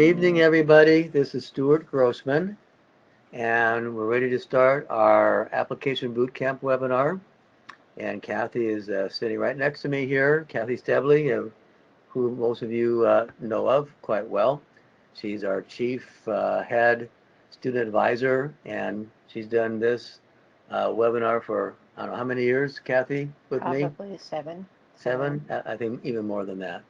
evening, everybody. This is Stuart Grossman, and we're ready to start our application bootcamp webinar. And Kathy is sitting right next to me here, Kathy Steblaj, who most of you know of quite well. She's our chief head student advisor, and she's done this webinar for, I don't know, how many years, Kathy, with me? Probably seven. Seven? I think even more than that.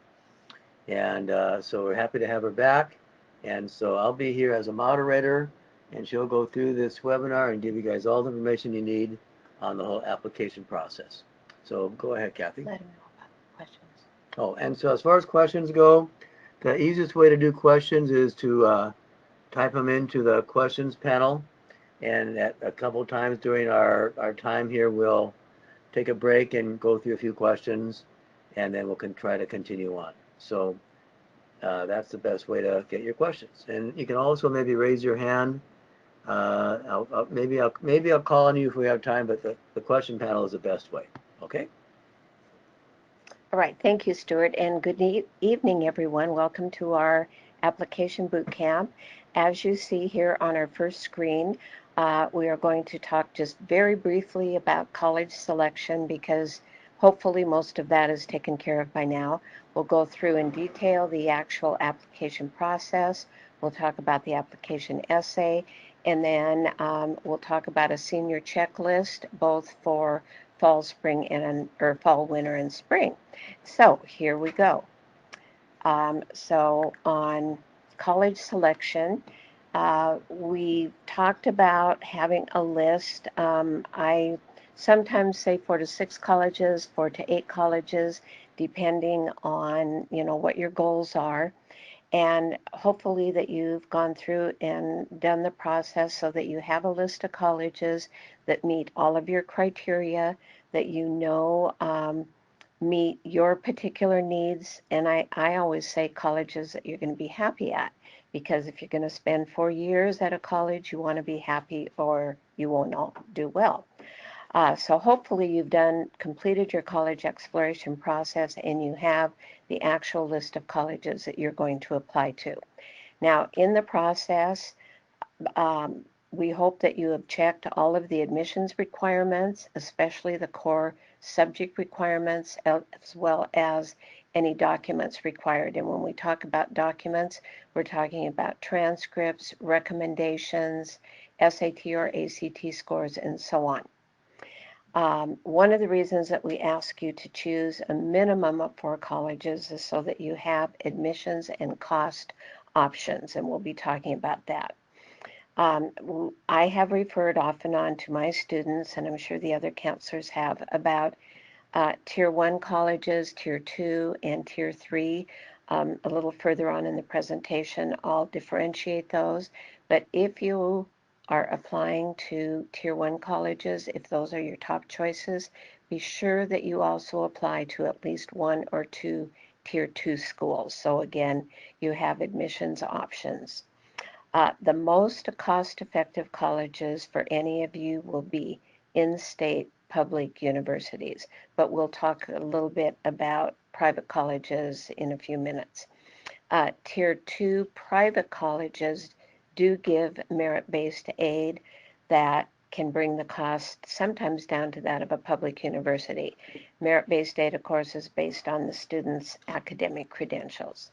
And so we're happy to have her back. And so I'll be here as a moderator, and she'll go through this webinar and give you guys all the information you need on the whole application process. So go ahead, Kathy. Let him know about questions. Oh, and so as far as questions go, the easiest way to do questions is to type them into the questions panel. And at a couple times during our time here, we'll take a break and go through a few questions, and then we'll try to continue on. So that's the best way to get your questions. And you can also maybe raise your hand. Maybe I'll call on you if we have time, but the question panel is the best way. Okay. All right. Thank you, Stuart. And good evening, everyone. Welcome to our application boot camp. As you see here on our first screen, we are going to talk just very briefly about college selection because hopefully most of that is taken care of by now. We'll go through in detail the actual application process. We'll talk about the application essay, and then we'll talk about a senior checklist, both for fall, spring, or fall, winter, and spring. So here we go. So on college selection, we talked about having a list. I sometimes say 4 to 6 colleges, 4 to 8 colleges, depending on what your goals are. And hopefully that you've gone through and done the process so that you have a list of colleges that meet all of your criteria, that meet your particular needs. And I always say colleges that you're going to be happy at, because if you're going to spend 4 years at a college, you want to be happy or you won't do well. So hopefully you've completed your college exploration process and you have the actual list of colleges that you're going to apply to. Now, in the process, we hope that you have checked all of the admissions requirements, especially the core subject requirements, as well as any documents required. And when we talk about documents, we're talking about transcripts, recommendations, SAT or ACT scores, and so on. One of the reasons that we ask you to choose a minimum of 4 colleges is so that you have admissions and cost options, and we'll be talking about that. I have referred off and on to my students, and I'm sure the other counselors have, about Tier 1 colleges, Tier 2, and Tier 3. A little further on in the presentation, I'll differentiate those. But if you are applying to Tier 1 colleges, if those are your top choices, be sure that you also apply to at least 1 or 2 Tier 2 schools. So again, you have admissions options. The most cost-effective colleges for any of you will be in-state public universities, but we'll talk a little bit about private colleges in a few minutes. Tier 2 private colleges do give merit-based aid that can bring the cost sometimes down to that of a public university. Merit-based aid, of course, is based on the student's academic credentials.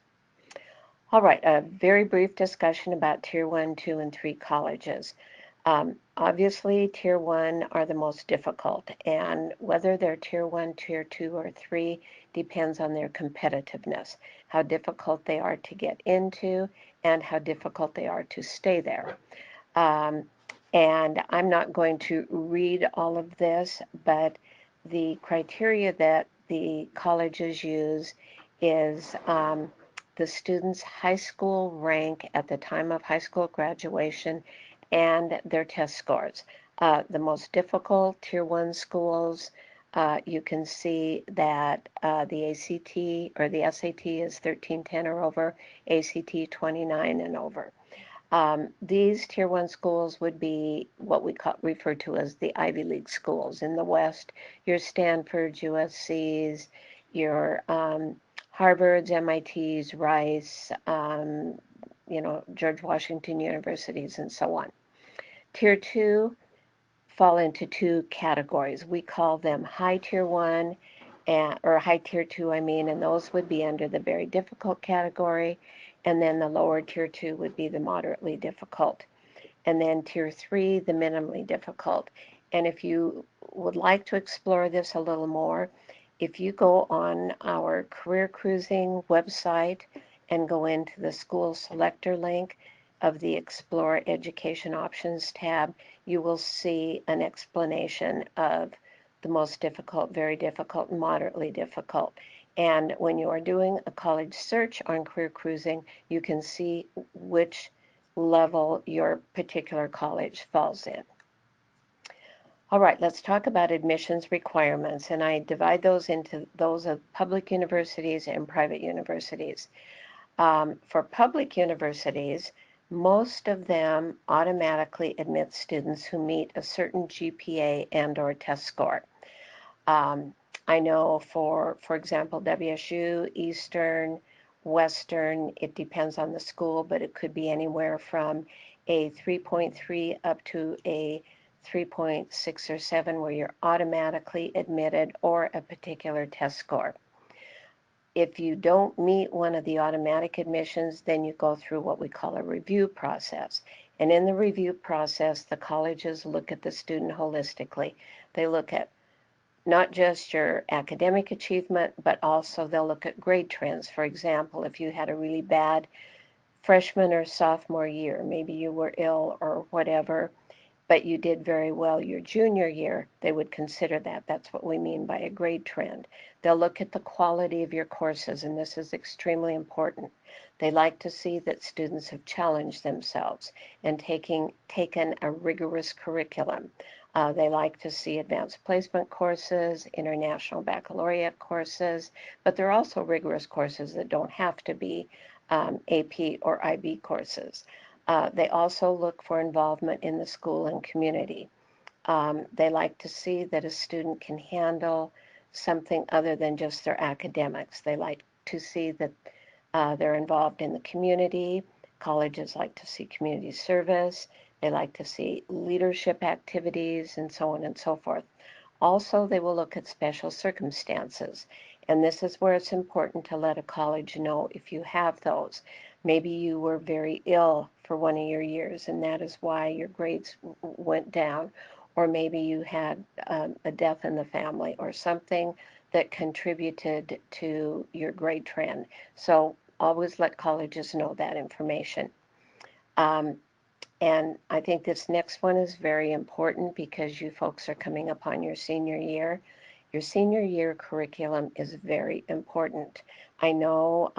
All right, a very brief discussion about Tier 1, 2, and 3 colleges. Obviously, Tier 1 are the most difficult, and whether they're Tier 1, Tier 2, or 3 depends on their competitiveness, how difficult they are to get into, and how difficult they are to stay there. And I'm not going to read all of this, but the criteria that the colleges use is the student's high school rank at the time of high school graduation and their test scores. The most difficult Tier 1 schools, you can see that the ACT or the SAT is 1310 or over, ACT 29 and over. These Tier 1 schools would be what we refer to as the Ivy League schools. In the West, your Stanfords, USCs, your Harvards, MITs, Rice, George Washington universities and so on. Tier 2 fall into two categories. We call them high tier 1 or high tier 2, and those would be under the very difficult category. And then the lower tier 2 would be the moderately difficult. And then tier 3, the minimally difficult. And if you would like to explore this a little more, if you go on our Career Cruising website and go into the school selector link of the Explore Education Options tab, you will see an explanation of the most difficult, very difficult, and moderately difficult. And when you are doing a college search on Career Cruising, you can see which level your particular college falls in. All right, let's talk about admissions requirements, and I divide those into those of public universities and private universities. For public universities, most of them automatically admit students who meet a certain GPA and/or test score. I know for example, WSU, Eastern, Western, it depends on the school, but it could be anywhere from a 3.3 up to a 3.6 or 7 where you're automatically admitted, or a particular test score. If you don't meet one of the automatic admissions, then you go through what we call a review process. And in the review process, the colleges look at the student holistically. They look at not just your academic achievement, but also they'll look at grade trends. For example, if you had a really bad freshman or sophomore year, maybe you were ill or whatever, but you did very well your junior year, they would consider that. That's what we mean by a grade trend. They'll look at the quality of your courses, and this is extremely important. They like to see that students have challenged themselves and taken a rigorous curriculum. They like to see advanced placement courses, international baccalaureate courses, but there are also rigorous courses that don't have to be AP or IB courses. They also look for involvement in the school and community. They like to see that a student can handle something other than just their academics. They like to see that they're involved in the community. Colleges like to see community service. They like to see leadership activities and so on and so forth. Also, they will look at special circumstances. And this is where it's important to let a college know if you have those. Maybe you were very ill for one of your years, and that is why your grades went down. Or maybe you had a death in the family or something that contributed to your grade trend. So always let colleges know that information. And I think this next one is very important because you folks are coming up on your senior year. Your senior year curriculum is very important. I know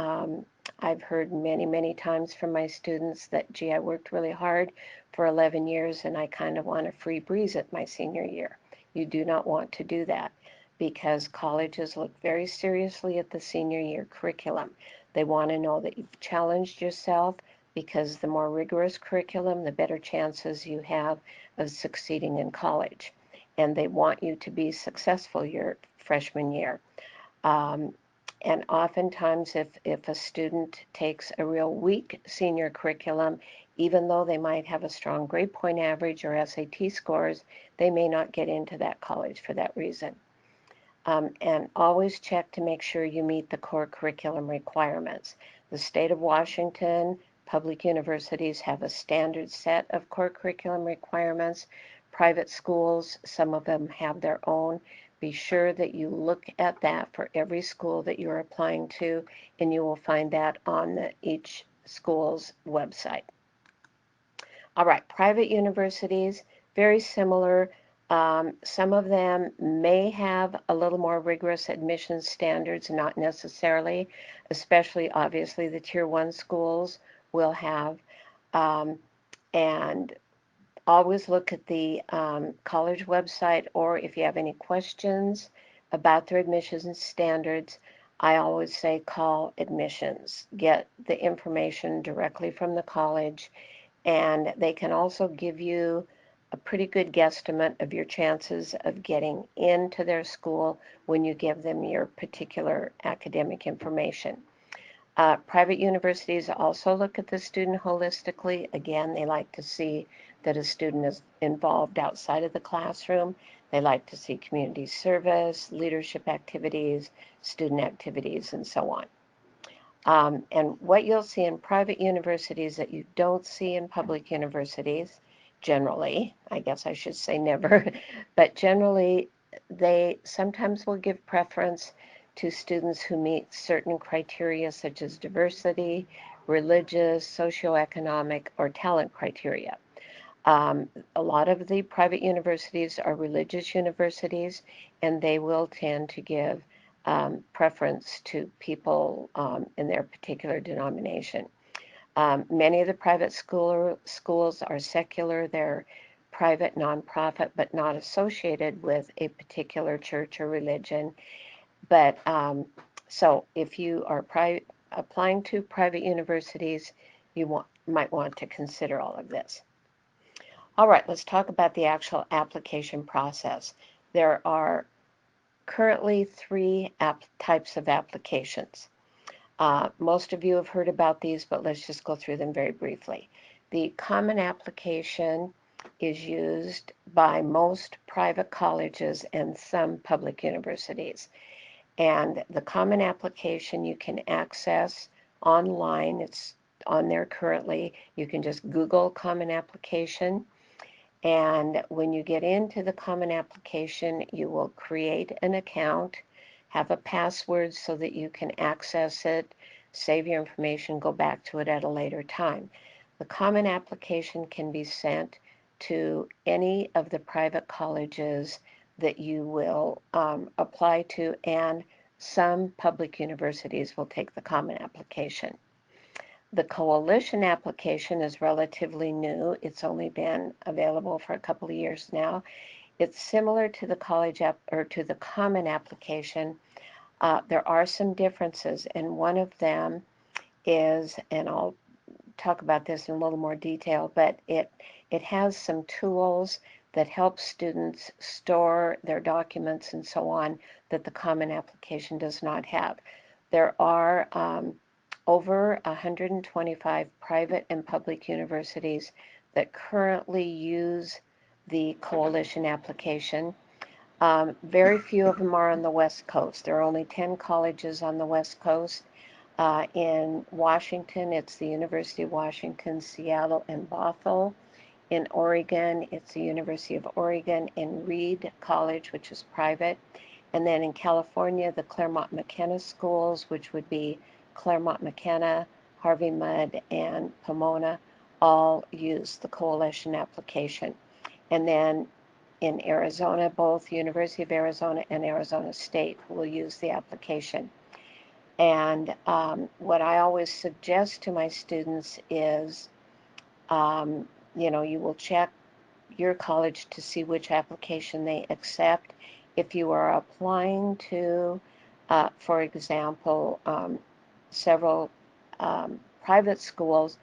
I've heard many, many times from my students that, gee, I worked really hard for 11 years and I kind of want a free breeze at my senior year. You do not want to do that because colleges look very seriously at the senior year curriculum. They want to know that you've challenged yourself, because the more rigorous curriculum, the better chances you have of succeeding in college. And they want you to be successful your freshman year. Um, and oftentimes, if a student takes a real weak senior curriculum, even though they might have a strong grade point average or SAT scores, they may not get into that college for that reason. And always check to make sure you meet the core curriculum requirements. The state of Washington, public universities have a standard set of core curriculum requirements. Private schools, some of them have their own. Be sure that you look at that for every school that you're applying to, and you will find that on each school's website. All right, private universities, very similar. Some of them may have a little more rigorous admissions standards, not necessarily, especially obviously the tier 1 schools will have. Um, and always look at the college website, or if you have any questions about their admissions standards, I always say call admissions. Get the information directly from the college, and they can also give you a pretty good guesstimate of your chances of getting into their school when you give them your particular academic information. Private universities also look at the student holistically. Again, they like to see that a student is involved outside of the classroom. They like to see community service, leadership activities, student activities, and so on. And what you'll see in private universities that you don't see in public universities, generally, I guess I should say never, but generally, they sometimes will give preference to students who meet certain criteria such as diversity, religious, socioeconomic, or talent criteria. A lot of the private universities are religious universities, and they will tend to give preference to people in their particular denomination. Many of the private schools are secular. They're private, nonprofit, but not associated with a particular church or religion. But so if you are applying to private universities, you might want to consider all of this. All right, let's talk about the actual application process. There are currently three types of applications. Most of you have heard about these, but let's just go through them very briefly. The common application is used by most private colleges and some public universities. And the common application you can access online. It's on there currently. You can just Google common application. And when you get into the common application, you will create an account, have a password so that you can access it, save your information, go back to it at a later time. The common application can be sent to any of the private colleges that you will apply to, and some public universities will take the common application. The coalition application is relatively new. It's only been available for a couple of years now. It's similar to the college or to the common application. There are some differences, and one of them is, and I'll talk about this in a little more detail, but it has some tools that help students store their documents and so on that the common application does not have. There are over 125 private and public universities that currently use the coalition application. Very few of them are on the West Coast. There are only 10 colleges on the West Coast. In Washington, it's the University of Washington, Seattle, and Bothell. In Oregon, it's the University of Oregon and Reed College, which is private. And then in California, the Claremont McKenna schools, which would be Claremont McKenna, Harvey Mudd, and Pomona, all use the coalition application. And then in Arizona, both University of Arizona and Arizona State will use the application. And what I always suggest to my students is, you will check your college to see which application they accept. If you are applying to, for example, several private schools,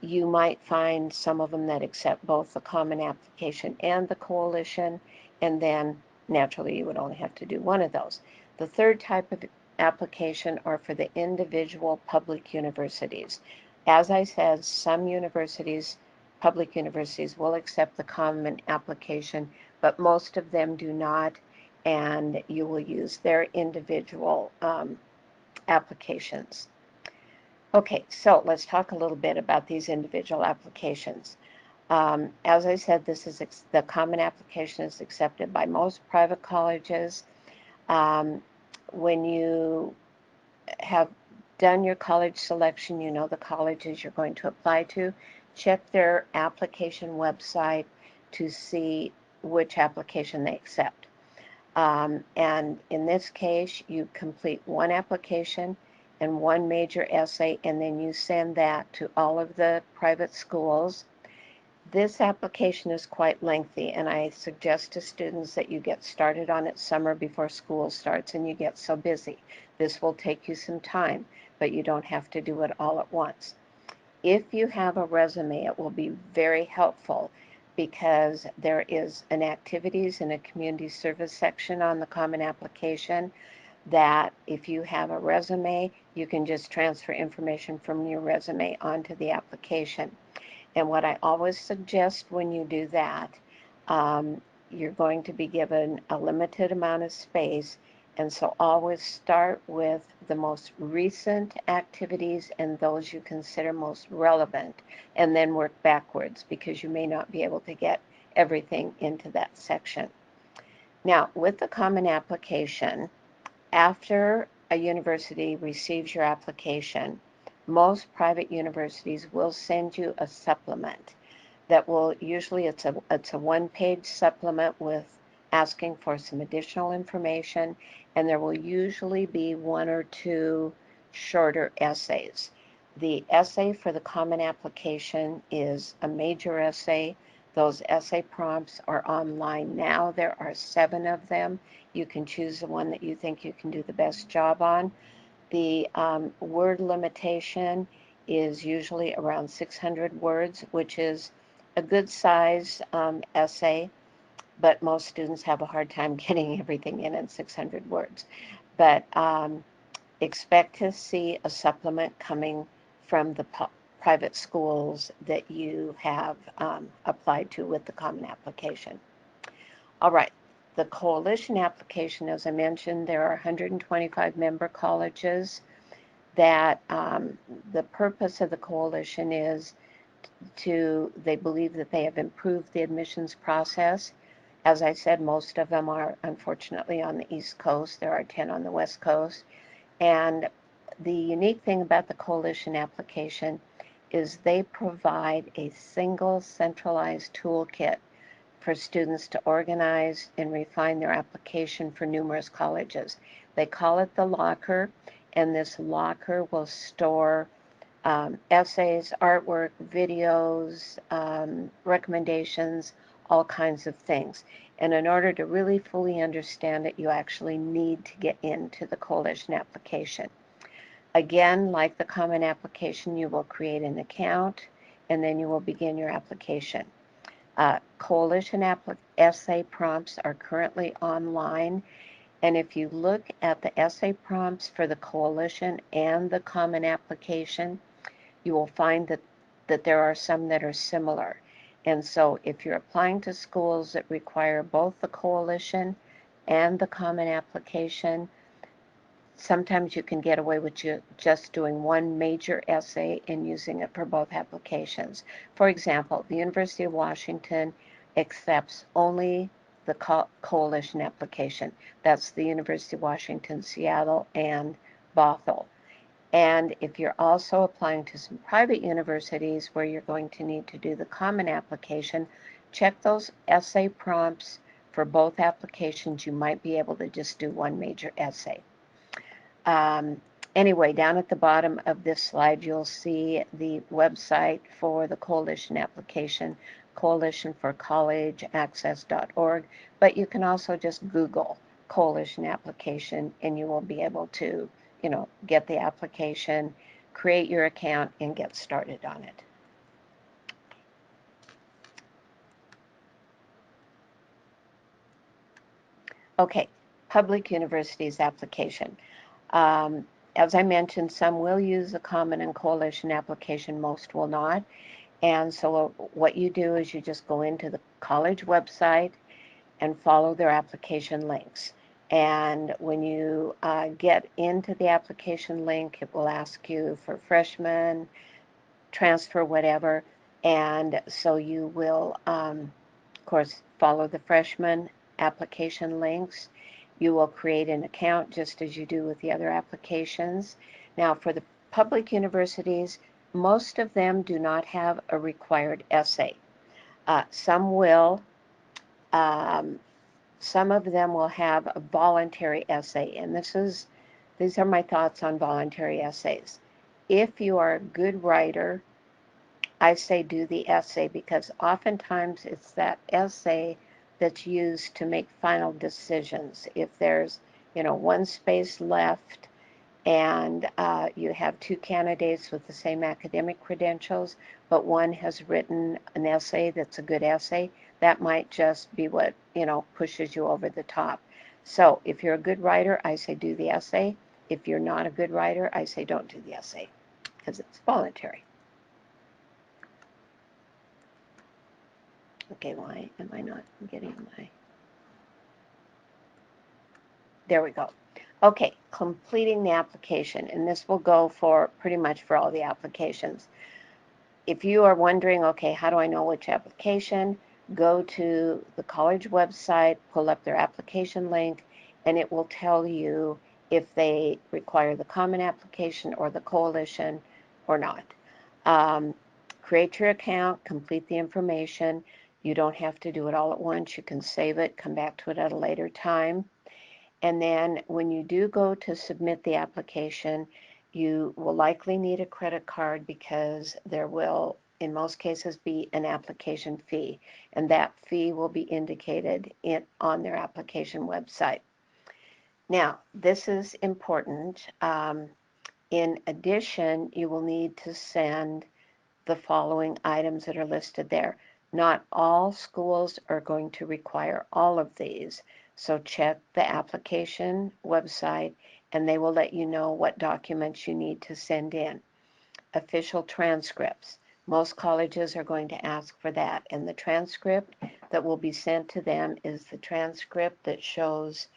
you might find some of them that accept both the common application and the coalition, and then naturally you would only have to do one of those. The third type of application are for the individual public universities. As I said, some universities, public universities, will accept the common application, but most of them do not, and you will use their individual applications. Okay, so let's talk a little bit about these individual applications. As I said, the common application is accepted by most private colleges. When you have done your college selection, you know the colleges you're going to apply to, check their application website to see which application they accept. And in this case, you complete one application and one major essay, and then you send that to all of the private schools. This application is quite lengthy, and I suggest to students that you get started on it summer before school starts and you get so busy. This will take you some time, but you don't have to do it all at once. If you have a resume, it will be very helpful because there is an activities and a community service section on the common application. that if you have a resume, you can just transfer information from your resume onto the application. And what I always suggest when you do that, you're going to be given a limited amount of space. And so always start with the most recent activities and those you consider most relevant, and then work backwards because you may not be able to get everything into that section. Now, with the Common Application, after a university receives your application, most private universities will send you a supplement that will usually it's a one-page supplement with asking for some additional information, and there will usually be one or two shorter essays. The essay for the Common Application is a major essay. Those essay prompts are online now. There are 7 of them. You can choose the one that you think you can do the best job on. The word limitation is usually around 600 words, which is a good size essay, but most students have a hard time getting everything in 600 words. But expect to see a supplement coming from the private schools that you have applied to with the Common Application. All right, the coalition application, as I mentioned, there are 125 member colleges that the purpose of the coalition is they believe that they have improved the admissions process. As I said, most of them are unfortunately on the East Coast. There are 10 on the West Coast. And the unique thing about the coalition application is they provide a single centralized toolkit for students to organize and refine their application for numerous colleges. They call it the locker, and this locker will store essays, artwork, videos, recommendations, all kinds of things. And in order to really fully understand it, you actually need to get into the coalition application. Again, like the Common Application, you will create an account and then you will begin your application. Coalition essay prompts are currently online, and if you look at the essay prompts for the coalition and the Common Application, you will find that there are some that are similar. And so if you're applying to schools that require both the coalition and the Common Application, sometimes you can get away with just doing one major essay and using it for both applications. For example, the University of Washington accepts only the coalition application. That's the University of Washington, Seattle, and Bothell. And if you're also applying to some private universities where you're going to need to do the Common Application, check those essay prompts for both applications. You might be able to just do one major essay. Anyway, down at the bottom of this slide, you'll see the website for the coalition application, coalitionforcollegeaccess.org, but you can also just Google coalition application and you will be able to, get the application, create your account, and get started on it. Okay, public universities application. As I mentioned, some will use the Common and Coalition application, most will not. And so what you do is you just go into the college website and follow their application links. And when you get into the application link, it will ask you for freshman, transfer, whatever. And so you will, of course, follow the freshman application links. You will create an account just as you do with the other applications. Now, for the public universities, most of them do not have a required essay. Some will. Some of them will have a voluntary essay, and these are my thoughts on voluntary essays. If you are a good writer, I say do the essay because oftentimes it's that essay that's used to make final decisions. If there's, one space left and you have 2 candidates with the same academic credentials, but one has written an essay that's a good essay, that might just be what, pushes you over the top. So if you're a good writer, I say do the essay. If you're not a good writer, I say don't do the essay because it's voluntary. Okay, why am I not getting my... There we go. Okay, completing the application, and this will go for pretty much for all the applications. If you are wondering, okay, how do I know which application? Go to the college website, pull up their application link, and it will tell you if they require the common application or the coalition or not. Create your account, complete the information. You don't have to do it all at once. You can save it, come back to it at a later time. And then when you do go to submit the application, you will likely need a credit card because there will, in most cases, be an application fee. And that fee will be indicated on their application website. Now, this is important. In addition, you will need to send the following items that are listed there. Not all schools are going to require all of these, so check the application website and they will let you know what documents you need to send in. Official transcripts. Most colleges are going to ask for that, and the transcript that will be sent to them is the transcript that shows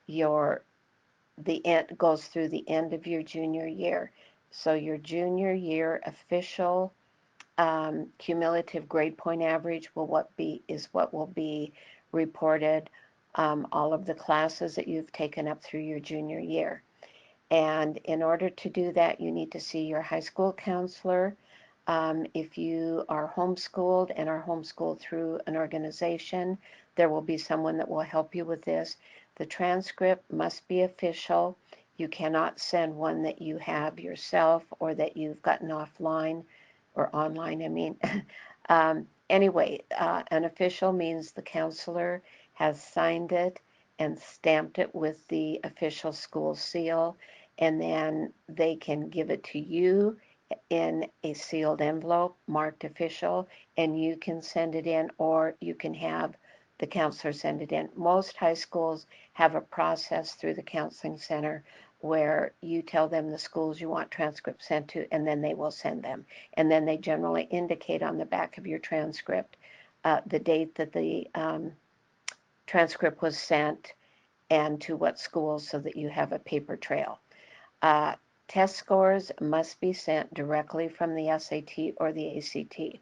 the end, goes through the end of your junior year. So your junior year official cumulative grade point average will what will be reported, all of the classes that you've taken up through your junior year. And in order to do that, you need to see your high school counselor. If you are homeschooled and are homeschooled through an organization, there will be someone that will help you with this. The transcript must be official. You cannot send one that you have yourself or that you've gotten offline or online, I mean. Anyway, an official means the counselor has signed it and stamped it with the official school seal, and then they can give it to you in a sealed envelope marked official, and you can send it in, or you can have the counselor send it in. Most high schools have a process through the counseling center where you tell them the schools you want transcripts sent to, and then they will send them. And then they generally indicate on the back of your transcript the date that the transcript was sent and to what schools so that you have a paper trail. Test scores must be sent directly from the SAT or the ACT.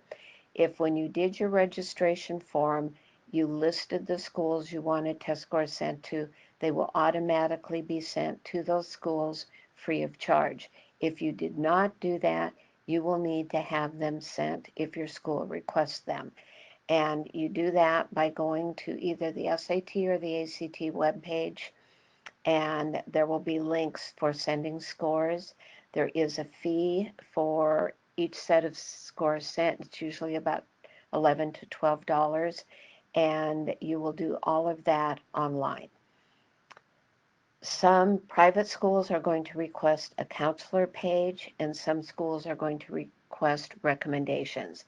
If when you did your registration form, you listed the schools you wanted test scores sent to, they will automatically be sent to those schools free of charge. If you did not do that, you will need to have them sent if your school requests them. And you do that by going to either the SAT or the ACT webpage, and there will be links for sending scores. There is a fee for each set of scores sent. It's usually about $11 to $12, and you will do all of that online. Some private schools are going to request a counselor page, and some schools are going to request recommendations.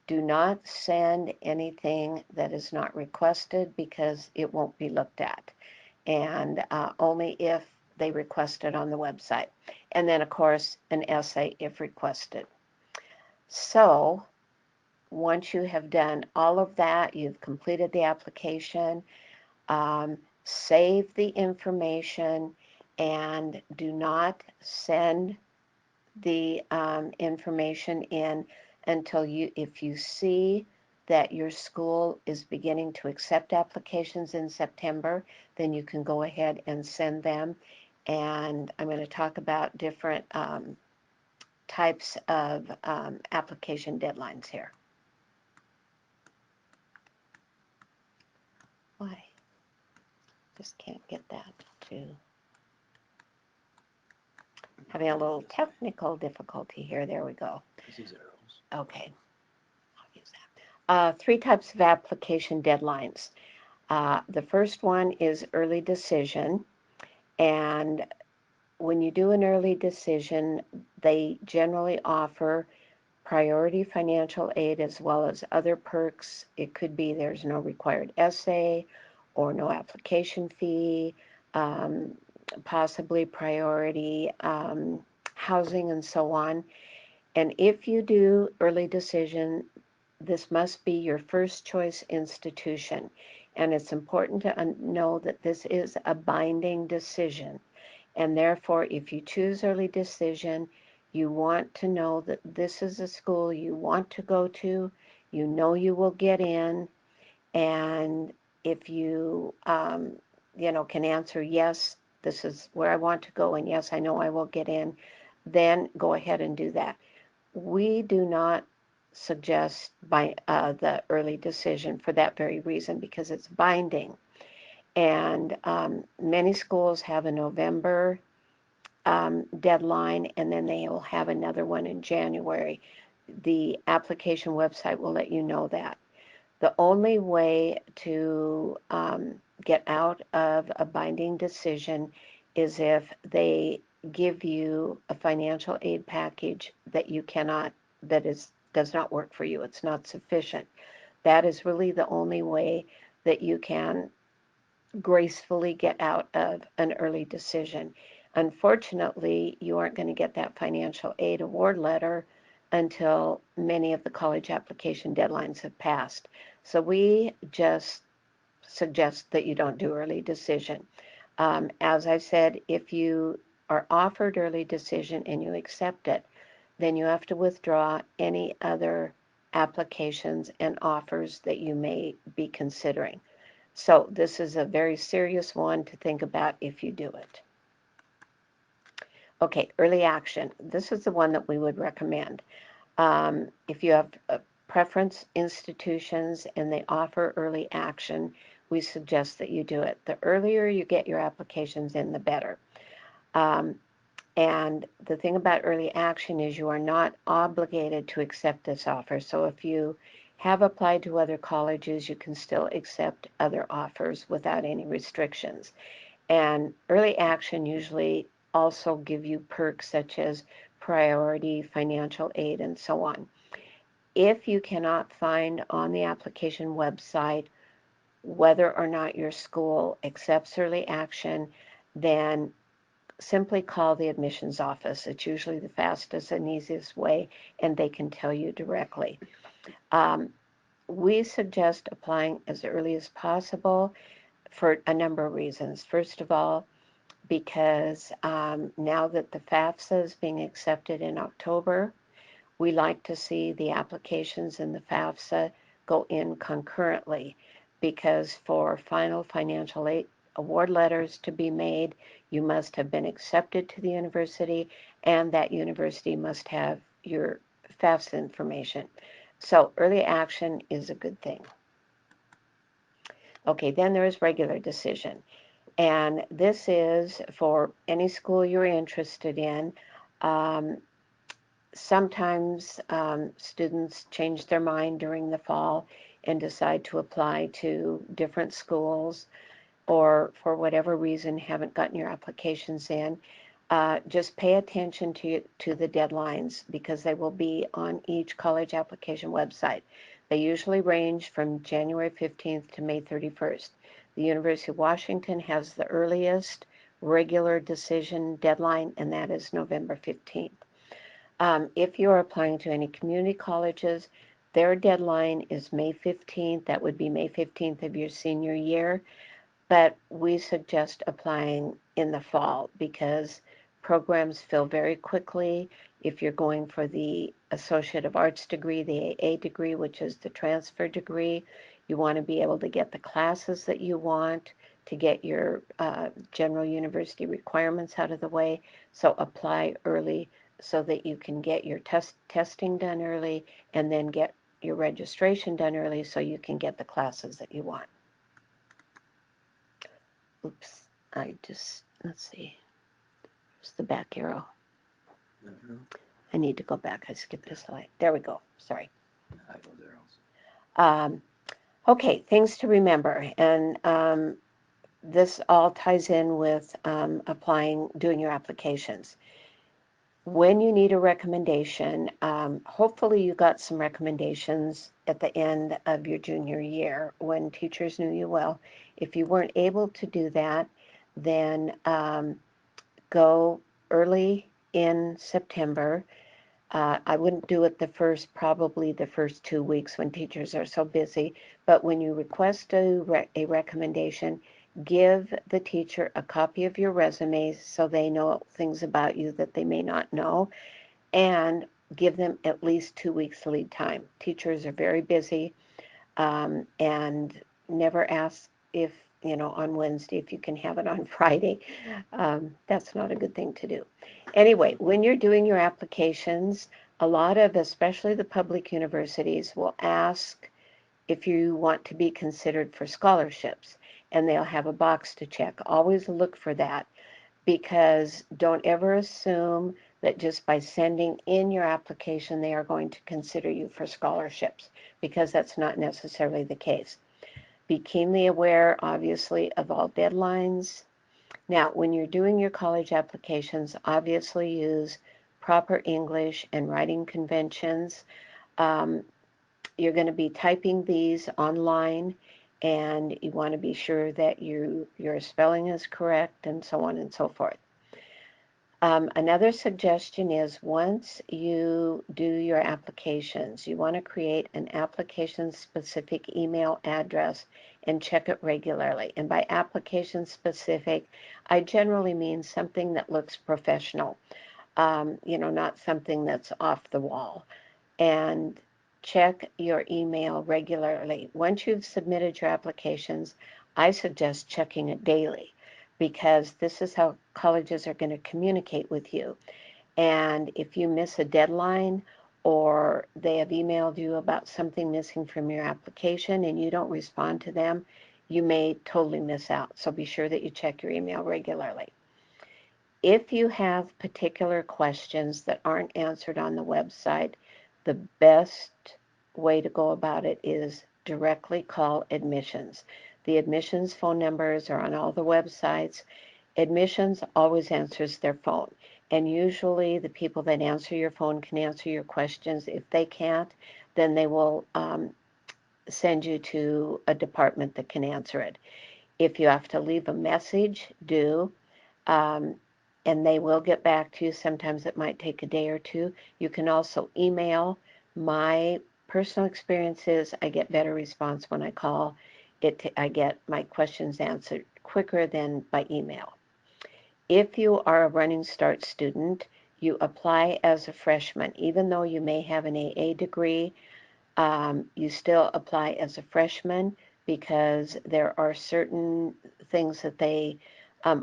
Do not send anything that is not requested because it won't be looked at, and only if they request it on the website. And then, of course, an essay if requested. So once you have done all of that, you've completed the application, save the information and do not send the information in until if you see that your school is beginning to accept applications in September, then you can go ahead and send them. And I'm going to talk about different types of application deadlines here. Why? Just can't get that to... Having a little technical difficulty here. There we go. Okay. I'll use that. 3 types of application deadlines. The first one is early decision. And when you do an early decision, they generally offer priority financial aid as well as other perks. It could be there's no required essay, or no application fee, possibly priority housing, and so on. And if you do early decision, this must be your first choice institution. And it's important to know that this is a binding decision. And therefore, if you choose early decision, you want to know that this is a school you want to go to, you know you will get in, and if you, can answer yes, this is where I want to go, and yes, I know I will get in, then go ahead and do that. We do not suggest the early decision for that very reason, because it's binding. And many schools have a November deadline, and then they will have another one in January. The application website will let you know that. The only way to get out of a binding decision is if they give you a financial aid package that you cannot, does not work for you. It's not sufficient. That is really the only way that you can gracefully get out of an early decision. Unfortunately, you aren't going to get that financial aid award letter until many of the college application deadlines have passed. So we just suggest that you don't do early decision. As I said, if you are offered early decision and you accept it, then you have to withdraw any other applications and offers that you may be considering. So this is a very serious one to think about if you do it. Okay, early action. This is the one that we would recommend. If you have preference institutions and they offer early action, we suggest that you do it. The earlier you get your applications in, the better. And the thing about early action is you are not obligated to accept this offer. So if you have applied to other colleges, you can still accept other offers without any restrictions. And early action usually also give you perks such as priority, financial aid, and so on. If you cannot find on the application website whether or not your school accepts early action, then simply call the admissions office. It's usually the fastest and easiest way, and they can tell you directly. We suggest applying as early as possible for a number of reasons. First of all, because now that the FAFSA is being accepted in October, we like to see the applications and the FAFSA go in concurrently, because for final financial aid award letters to be made, you must have been accepted to the university, and that university must have your FAFSA information. So early action is a good thing. Okay, then there is regular decision. And this is for any school you're interested in. Sometimes students change their mind during the fall and decide to apply to different schools, or for whatever reason haven't gotten your applications in. Just pay attention to the deadlines, because they will be on each college application website. They usually range from January 15th to May 31st. The University of Washington has the earliest regular decision deadline, and that is November 15th. If you're applying to any community colleges, their deadline is May 15th. That would be May 15th of your senior year. But we suggest applying in the fall, because programs fill very quickly. If you're going for the Associate of Arts degree, the AA degree, which is the transfer degree, you want to be able to get the classes that you want to get your general university requirements out of the way. So apply early so that you can get your testing done early, and then get your registration done early so you can get the classes that you want. Oops, let's see. There's the back arrow. Mm-hmm. I need to go back. I skipped a slide. There we go. Sorry. I go there also. Okay, things to remember. And this all ties in with doing your applications. when you need a recommendation, hopefully you got some recommendations at the end of your junior year when teachers knew you well. If you weren't able to do that, then go early in September. I wouldn't do it probably the first 2 weeks when teachers are so busy, but when you request a recommendation, give the teacher a copy of your resume so they know things about you that they may not know, and give them at least 2 weeks lead time. Teachers are very busy, and never ask if, on Wednesday, if you can have it on Friday. That's not a good thing to do. Anyway, when you're doing your applications, a lot of, especially the public universities, will ask if you want to be considered for scholarships, and they'll have a box to check. Always look for that, because don't ever assume that just by sending in your application they are going to consider you for scholarships, because that's not necessarily the case. Be keenly aware, obviously, of all deadlines. Now, when you're doing your college applications, obviously use proper English and writing conventions. Um, you're going to be typing these online, and you want to be sure that your spelling is correct, and so on and so forth. Another suggestion is, once you do your applications, you want to create an application-specific email address and check it regularly. And by application-specific, I generally mean something that looks professional, not something that's off the wall. And check your email regularly. Once you've submitted your applications, I suggest checking it daily, because this is how colleges are going to communicate with you. And if you miss a deadline, or they have emailed you about something missing from your application and you don't respond to them, you may totally miss out. So be sure that you check your email regularly. If you have particular questions that aren't answered on the website, the best way to go about it is directly call admissions. The admissions phone numbers are on all the websites. Admissions always answers their phone, and usually the people that answer your phone can answer your questions. If they can't, then they will send you to a department that can answer it. If you have to leave a message, do. Um, and they will get back to you. Sometimes it might take a day or two. You can also email. My personal experience is I get better response when I call. I get my questions answered quicker than by email. If you are a Running Start student, you apply as a freshman. Even though you may have an AA degree, you still apply as a freshman, because there are certain things that they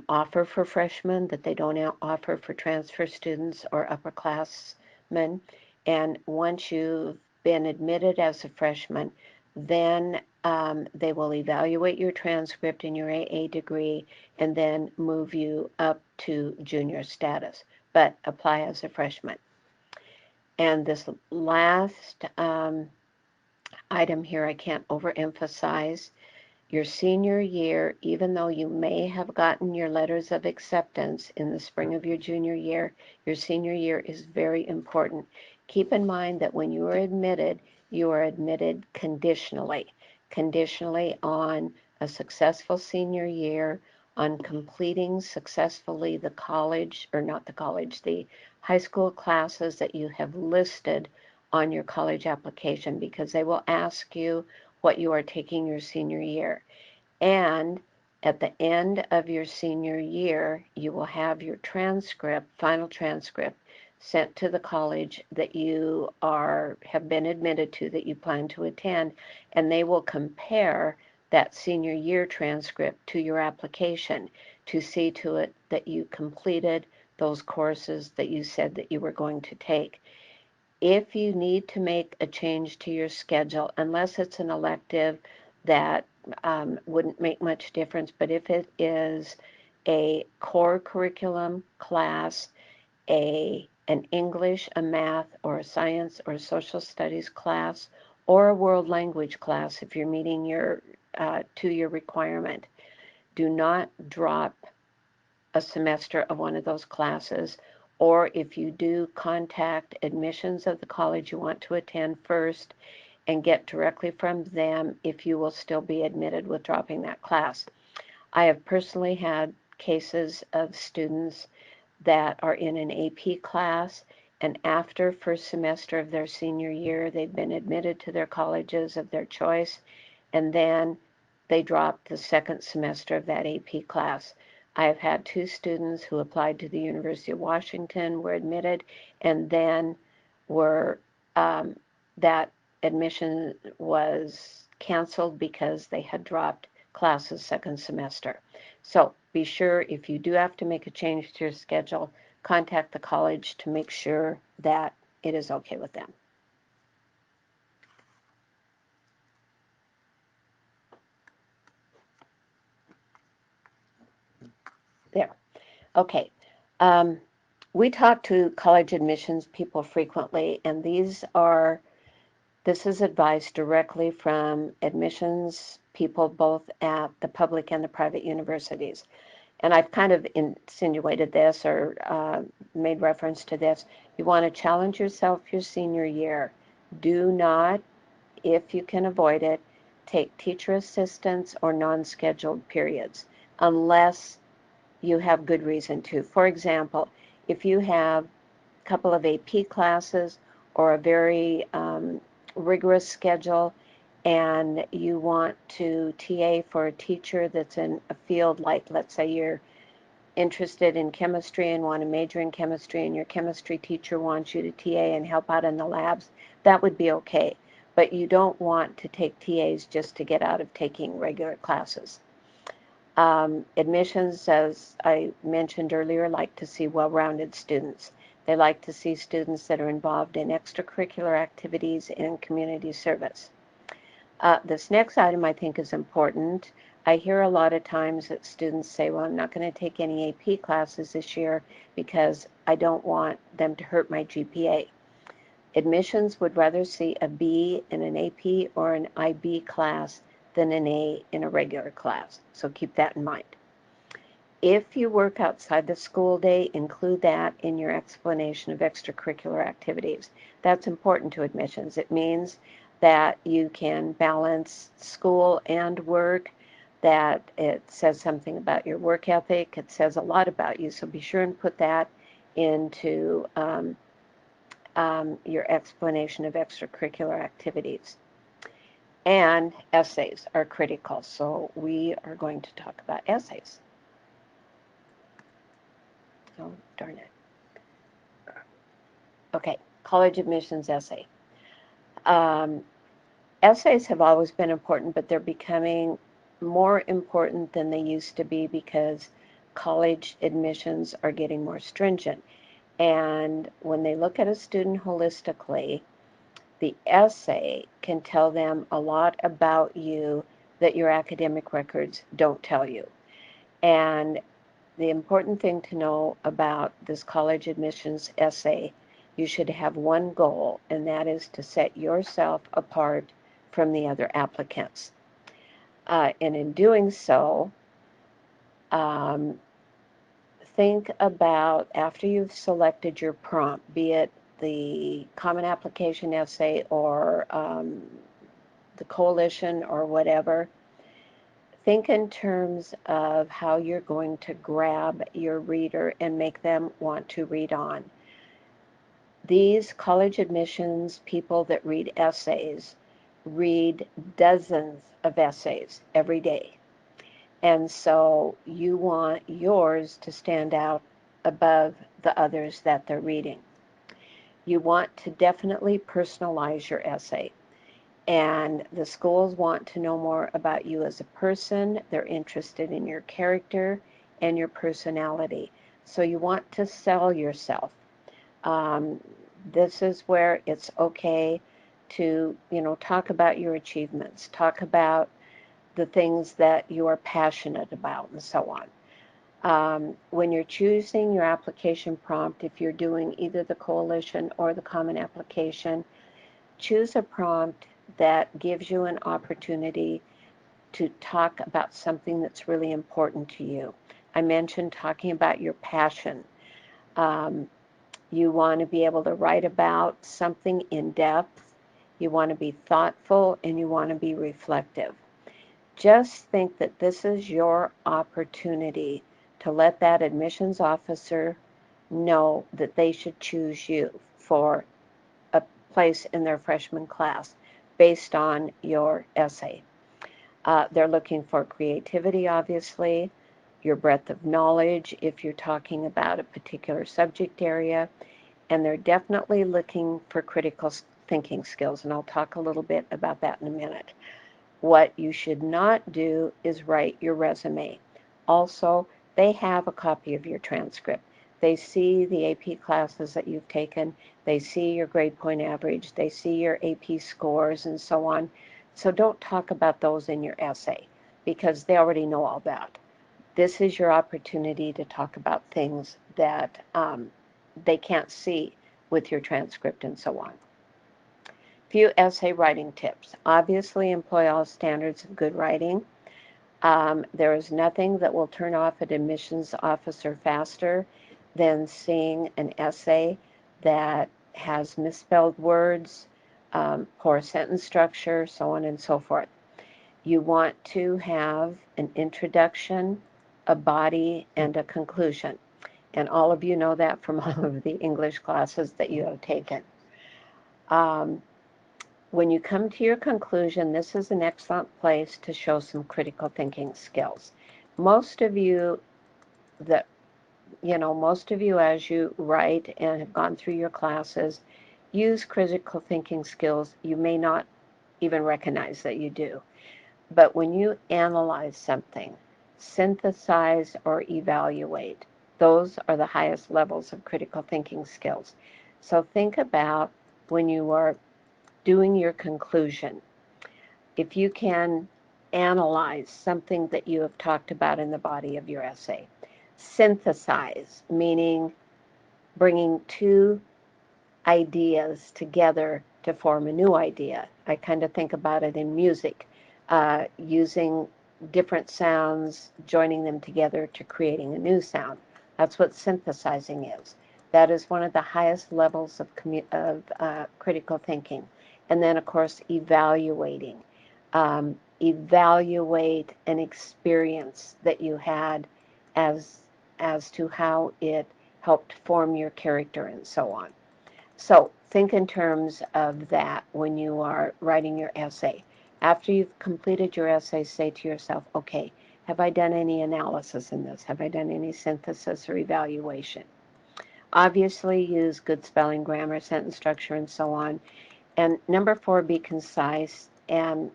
offer for freshmen that they don't offer for transfer students or upperclassmen. And once you've been admitted as a freshman, then they will evaluate your transcript and your AA degree, and then move you up to junior status. But apply as a freshman. And this last item here I can't overemphasize. Your senior year, even though you may have gotten your letters of acceptance in the spring of your junior year, your senior year is very important. Keep in mind that when you are admitted conditionally on a successful senior year, on completing successfully the college, or not the college, the high school classes that you have listed on your college application, because they will ask you what you are taking your senior year. And at the end of your senior year, you will have your final transcript, sent to the college that you have been admitted to, that you plan to attend, and they will compare that senior year transcript to your application to see to it that you completed those courses that you said that you were going to take. If you need to make a change to your schedule, unless it's an elective that wouldn't make much difference, but if it is a core curriculum class, an English, a math, or a science or a social studies class, or a world language class, if you're meeting your 2-year requirement, do not drop a semester of one of those classes, or if you do, contact admissions of the college you want to attend first and get directly from them if you will still be admitted with dropping that class. I have personally had cases of students that are in an AP class, and after first semester of their senior year, they've been admitted to their colleges of their choice, and then they dropped the second semester of that AP class. I have had 2 students who applied to the University of Washington, were admitted, and then were that admission was canceled because they had dropped classes second semester. So be sure, if you do have to make a change to your schedule, contact the college to make sure that it is okay with them. There. Okay. We talk to college admissions people frequently, and this is advice directly from admissions people both at the public and the private universities. And I've kind of insinuated this or made reference to this. You want to challenge yourself your senior year. Do not, if you can avoid it, take teacher assistants or non-scheduled periods unless you have good reason to. For example, if you have a couple of AP classes or a very rigorous schedule and you want to TA for a teacher that's in a field like, let's say you're interested in chemistry and want to major in chemistry and your chemistry teacher wants you to TA and help out in the labs, that would be okay. But you don't want to take TAs just to get out of taking regular classes. Admissions, as I mentioned earlier, like to see well-rounded students. They like to see students that are involved in extracurricular activities and community service. This next item I think is important. I hear a lot of times that students say, well, I'm not going to take any AP classes this year because I don't want them to hurt my GPA. Admissions would rather see a B in an AP or an IB class than an A in a regular class. So keep that in mind. If you work outside the school day, include that in your explanation of extracurricular activities. That's important to admissions. It means that you can balance school and work, that it says something about your work ethic. It says a lot about you. So be sure and put that into your explanation of extracurricular activities. And essays are critical. So we are going to talk about essays. Oh, darn it. Okay, college admissions essay. Um, Essays have always been important, but they're becoming more important than they used to be because college admissions are getting more stringent. And when they look at a student holistically, the essay can tell them a lot about you that your academic records don't tell you. And the important thing to know about this college admissions essay, you should have one goal, and that is to set yourself apart from the other applicants. And in doing so, um, think about after you've selected your prompt, be it the common application essay or the coalition or whatever, think in terms of how you're going to grab your reader and make them want to read on. These college admissions people that read essays read dozens of essays every day. And so you want yours to stand out above the others that they're reading. You want to definitely personalize your essay. And the schools want to know more about you as a person. They're interested in your character and your personality. So you want to sell yourself. Um, this is where it's okay to, talk about your achievements, talk about the things that you are passionate about, and so on. When you're choosing your application prompt, if you're doing either the coalition or the common application, choose a prompt that gives you an opportunity to talk about something that's really important to you. I mentioned talking about your passion. Um, You want to be able to write about something in depth. You want to be thoughtful, and you want to be reflective. Just think that this is your opportunity to let that admissions officer know that they should choose you for a place in their freshman class based on your essay. They're looking for creativity, obviously, your breadth of knowledge if you're talking about a particular subject area, and they're definitely looking for critical thinking skills, and I'll talk a little bit about that in a minute. What you should not do is write your resume. Also, they have a copy of your transcript. They see the AP classes that you've taken. They see your grade point average. They see your AP scores and so on. So don't talk about those in your essay because they already know all that. This is your opportunity to talk about things that they can't see with your transcript and so on. Few essay writing tips. Obviously, employ all standards of good writing. There is nothing that will turn off an admissions officer faster than seeing an essay that has misspelled words, poor sentence structure, so on and so forth. You want to have an introduction, a body, and a conclusion. And all of you know that from all of the English classes that you have taken. Um, when you come to your conclusion, this is an excellent place to show some critical thinking skills. Most of you that most of you as you write and have gone through your classes use critical thinking skills. You may not even recognize that you do. But when you analyze something, synthesize or evaluate, those are the highest levels of critical thinking skills. So think about when you are doing your conclusion, if you can analyze something that you have talked about in the body of your essay. Synthesize, meaning bringing two ideas together to form a new idea. I kind of think about it in music, using different sounds, joining them together to creating a new sound. That's what synthesizing is. That is one of the highest levels of critical thinking. And then, of course, evaluating. Evaluate an experience that you had as as to how it helped form your character and so on. So think in terms of that when you are writing your essay. After you've completed your essay, say to yourself, okay, have I done any analysis in this? Have I done any synthesis or evaluation? Obviously, use good spelling, grammar, sentence structure, and so on. And number 4, be concise. And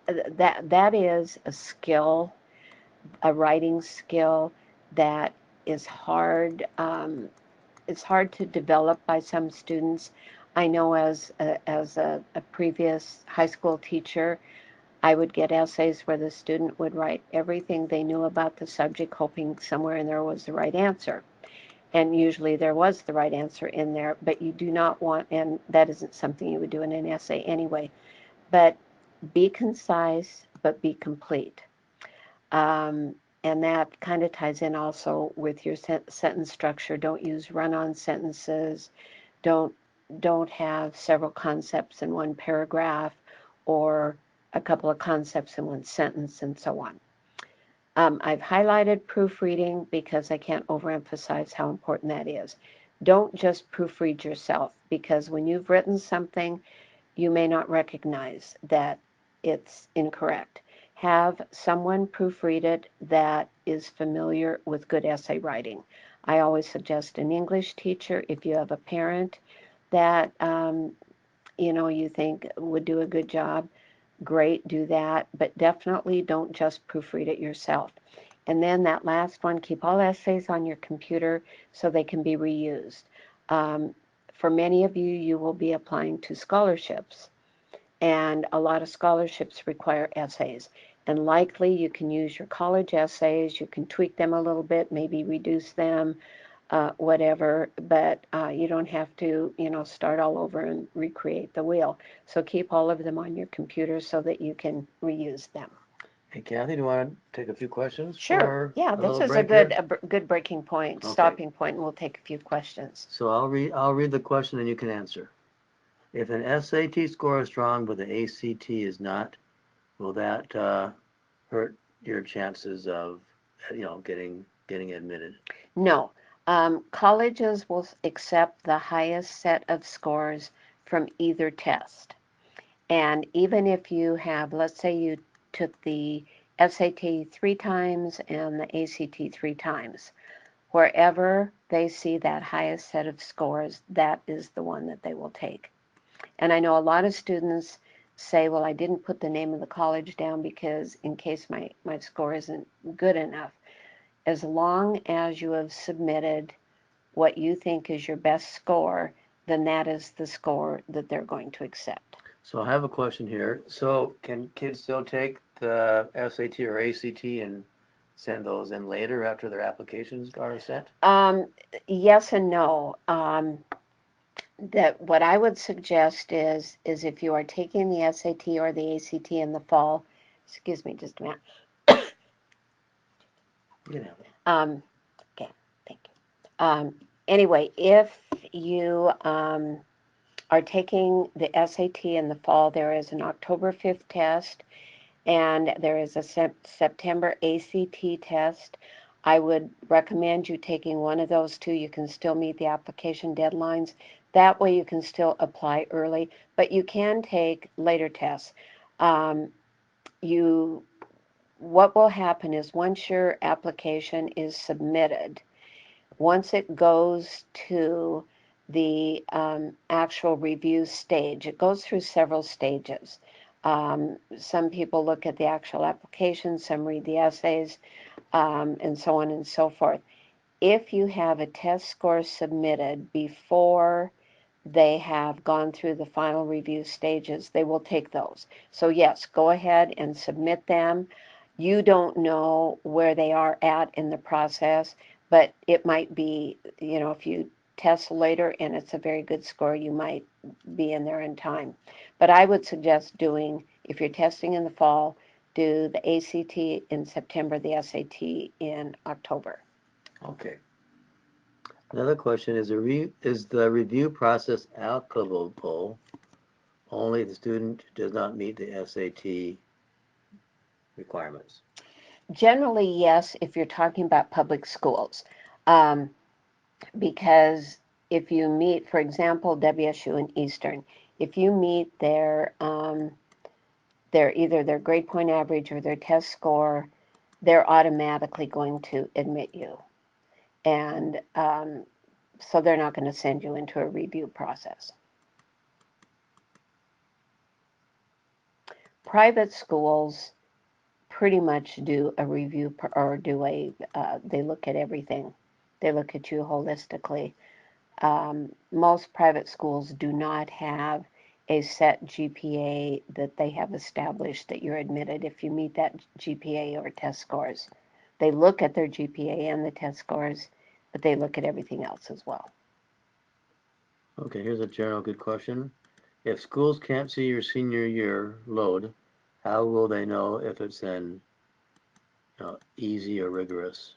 that is a skill, a writing skill that is hard. It's hard to develop by some students. I know as a previous high school teacher, I would get essays where the student would write everything they knew about the subject, hoping somewhere in there was the right answer. And usually there was the right answer in there, but you do not want, and that isn't something you would do in an essay anyway, but be concise, but be complete. Um, and that kind of ties in also with your sentence structure. Don't use run-on sentences. Don't don't have several concepts in one paragraph or a couple of concepts in one sentence and so on. I've highlighted proofreading because I can't overemphasize how important that is. Don't just proofread yourself because when you've written something, you may not recognize that it's incorrect. Have someone proofread it that is familiar with good essay writing. I always suggest an English teacher if you have a parent that you think would do a good job. Great, do that, but definitely don't just proofread it yourself. And then that last one, keep all essays on your computer so they can be reused. Um, for many of you, you will be applying to scholarships, and a lot of scholarships require essays. And likely you can use your college essays, you can tweak them a little bit, maybe reduce them, whatever, but you don't have to, start all over and recreate the wheel. So keep all of them on your computer so that you can reuse them. Hey, Kathy, do you want to take a few questions Sure. for Yeah, a this little is a break here? good breaking point, Okay. stopping point, and we'll take a few questions. So I'll read the question and you can answer. If an SAT score is strong but the ACT is not, will that hurt your chances of getting admitted? No. Colleges will accept the highest set of scores from either test. And even if you have, let's say you took the SAT 3 times and the ACT 3 times, wherever they see that highest set of scores, that is the one that they will take. And I know a lot of students say, well, I didn't put the name of the college down because in case my score isn't good enough. As long as you have submitted what you think is your best score, then that is the score that they're going to accept. So I have a question here. So can kids still take the SAT or ACT and send those in later after their applications are sent? Yes and no. That what I would suggest is if you are taking the SAT or the ACT in the fall, excuse me, just a minute. You can have it. Okay, thank you. Anyway, if you are taking the SAT in the fall, there is an October 5th test and there is a September ACT test. I would recommend you taking one of those two. You can still meet the application deadlines. That way you can still apply early, but you can take later tests. Um, you, what will happen is once your application is submitted, once it goes to the actual review stage, it goes through several stages. Some people look at the actual application, some read the essays, and so on and so forth. If you have a test score submitted before they have gone through the final review stages, they will take those. So yes, go ahead and submit them. You don't know where they are at in the process, but it might be, if you test later and it's a very good score, you might be in there in time. But I would suggest doing, if you're testing in the fall, do the ACT in September, the SAT in October. Okay. Another question is the review process applicable only if the student does not meet the SAT requirements? Generally, yes, if you're talking about public schools. Um, because if you meet, for example, WSU and Eastern, if you meet their either their grade point average or their test score, they're automatically going to admit you. And so they're not going to send you into a review process. Private schools pretty much do a review or they look at everything. They look at you holistically. Most private schools do not have a set GPA that they have established that you're admitted if you meet that GPA or test scores. They look at their GPA and the test scores, but they look at everything else as well. Okay, here's a general good question. If schools can't see your senior year load, how will they know if it's easy or rigorous?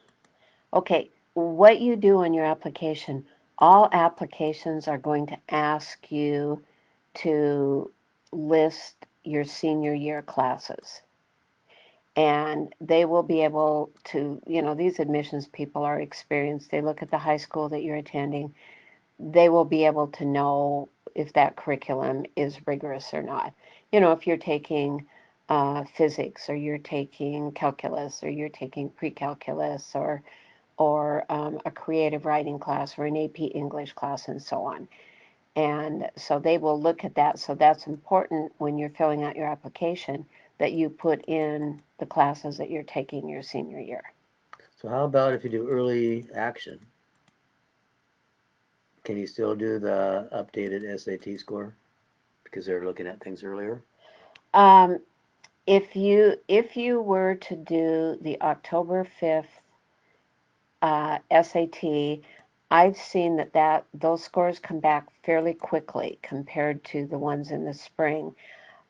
Okay, what you do in your application, all applications are going to ask you to list your senior year classes. And they will be able to, these admissions people are experienced. They look at the high school that you're attending. They will be able to know if that curriculum is rigorous or not. If you're taking physics or you're taking calculus or you're taking pre-calculus or a creative writing class or an AP English class and so on. And so they will look at that. So that's important when you're filling out your application that you put in the classes that you're taking your senior year. So how about if you do early action? Can you still do the updated SAT score because they're looking at things earlier? Um, if you were to do the October 5th SAT, I've seen that those scores come back fairly quickly compared to the ones in the spring.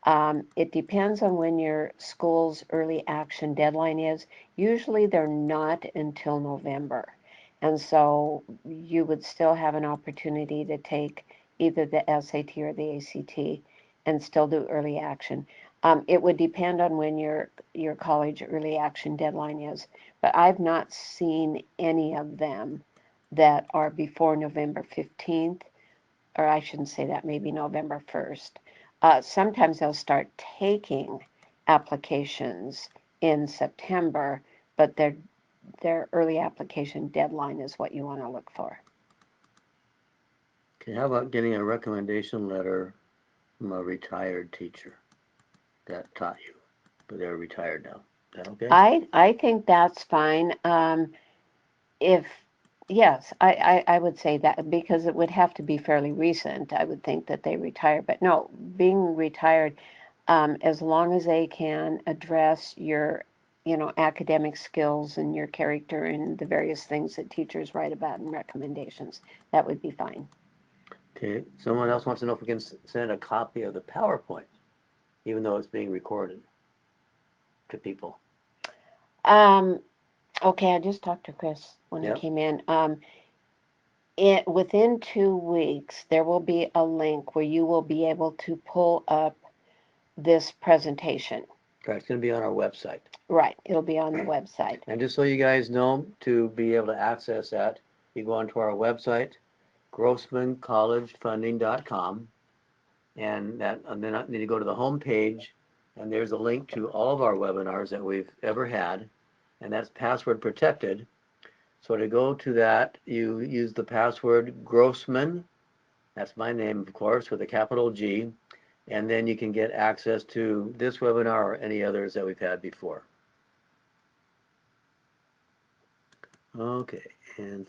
It depends on when your school's early action deadline is. Usually they're not until November. And so you would still have an opportunity to take either the SAT or the ACT and still do early action. It would depend on when your college early action deadline is, but I've not seen any of them that are before November 15th, or I shouldn't say that, maybe November 1st. Sometimes they'll start taking applications in September, but their early application deadline is what you want to look for. Okay, how about getting a recommendation letter from a retired teacher that taught you, but they're retired now? Is that okay? I think that's fine. If yes, I would say that because it would have to be fairly recent. I would think that they retired, but no, being retired, as long as they can address your, academic skills and your character and the various things that teachers write about in recommendations, that would be fine. Okay, someone else wants to know if we can send a copy of the PowerPoint, even though it's being recorded, to people. Um, okay, I just talked to Chris when he Yep. came in. Within 2 weeks, there will be a link where you will be able to pull up this presentation. Okay, it's going to be on our website. Right, it'll be on the website. And just so you guys know, to be able to access that, you go onto our website, grossmancollegefunding.com, and then you go to the home page, and there's a link to all of our webinars that we've ever had, and that's password protected. So to go to that, you use the password Grossman, that's my name, of course, with a capital G, and then you can get access to this webinar or any others that we've had before. Okay, and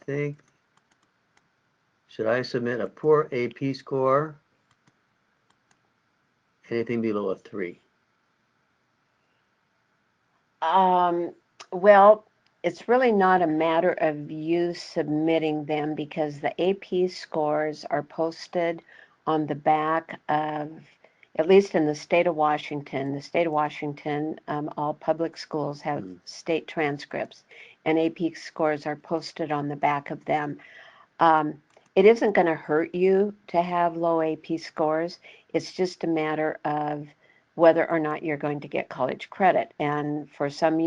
should I submit a poor AP score? Anything below a 3? Well, it's really not a matter of you submitting them because the AP scores are posted on the back of, at least in the state of Washington, all public schools have state transcripts, and AP scores are posted on the back of them. It isn't going to hurt you to have low AP scores. It's just a matter of whether or not you're going to get college credit. And for some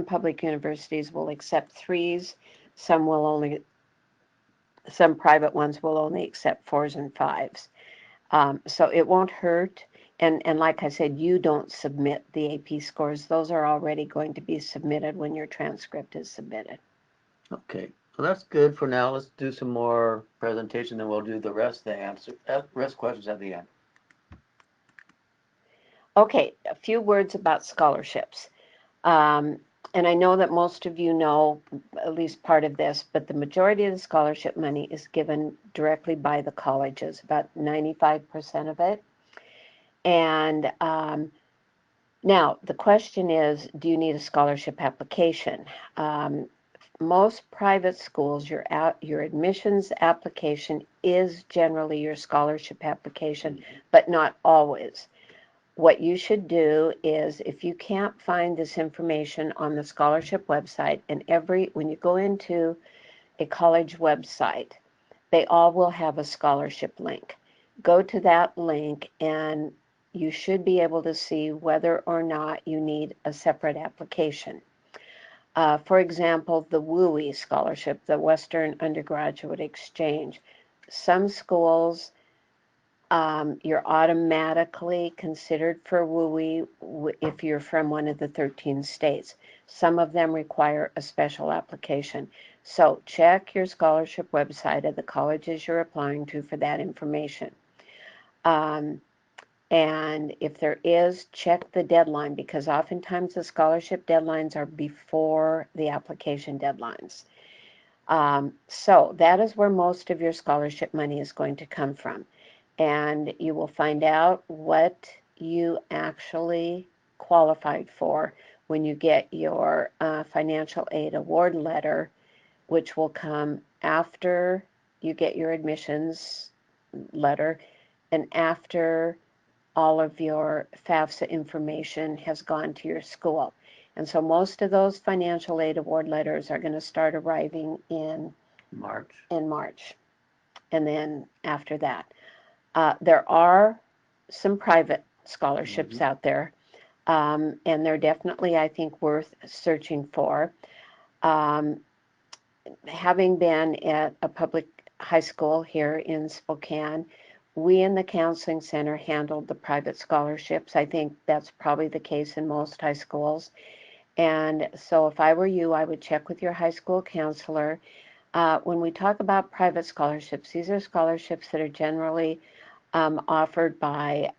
public universities will accept threes, some private ones will only accept fours and fives. So it won't hurt. And like I said, you don't submit the AP scores. Those are already going to be submitted when your transcript is submitted. Okay, well that's good for now. Let's do some more presentation, then we'll do the rest questions at the end. Okay, a few words about scholarships. And I know that most of you know at least part of this, but the majority of the scholarship money is given directly by the colleges, about 95% of it. And now the question is, do you need a scholarship application? Most private schools, your admissions application is generally your scholarship application, but not always. What you should do is, if you can't find this information on the scholarship website, and when you go into a college website, they all will have a scholarship link. Go to that link and you should be able to see whether or not you need a separate application. For example, the WUI scholarship, the Western Undergraduate Exchange. Some schools, you're automatically considered for WUI if you're from one of the 13 states. Some of them require a special application. So check your scholarship website of the colleges you're applying to for that information. And if there is, check the deadline, because oftentimes the scholarship deadlines are before the application deadlines. So that is where most of your scholarship money is going to come from. And you will find out what you actually qualified for when you get your financial aid award letter, which will come after you get your admissions letter and after all of your FAFSA information has gone to your school. And so most of those financial aid award letters are going to start arriving in March. And then after that. There are some private scholarships out there, and they're definitely, I think, worth searching for. Um, Having been at a public high school here in Spokane, we in the counseling center handled the private scholarships. I think that's probably the case in most high schools. And so if I were you, I would check with your high school counselor. When we talk about private scholarships, these are scholarships that are generally offered by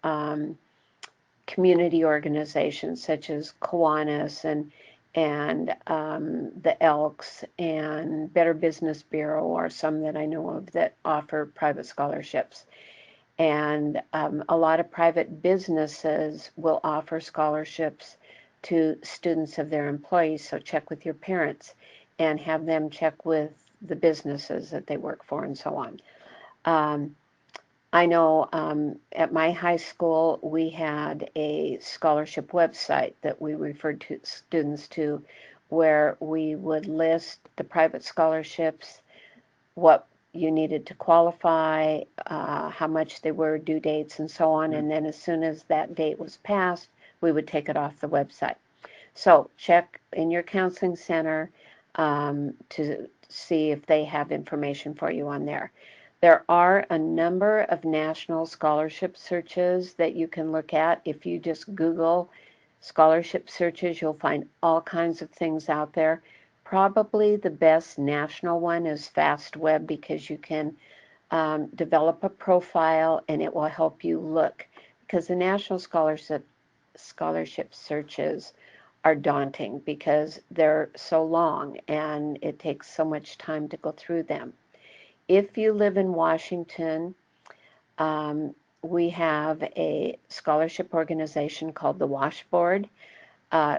community organizations such as Kiwanis and the Elks and Better Business Bureau are some that I know of that offer private scholarships. And a lot of private businesses will offer scholarships to students of their employees. So check with your parents and have them check with the businesses that they work for and so on. I know at my high school, we had a scholarship website that we referred to students to, where we would list the private scholarships, what you needed to qualify, how much they were, due dates, and so on. And then as soon as that date was passed, we would take it off the website. So check in your counseling center to see if they have information for you on there. There are a number of national scholarship searches that you can look at. If you just Google scholarship searches, you'll find all kinds of things out there. Probably the best national one is FastWeb because you can develop a profile and it will help you look. Because the national scholarship searches are daunting because they're so long and it takes so much time to go through them. If you live in Washington, we have a scholarship organization called the Washboard. Uh,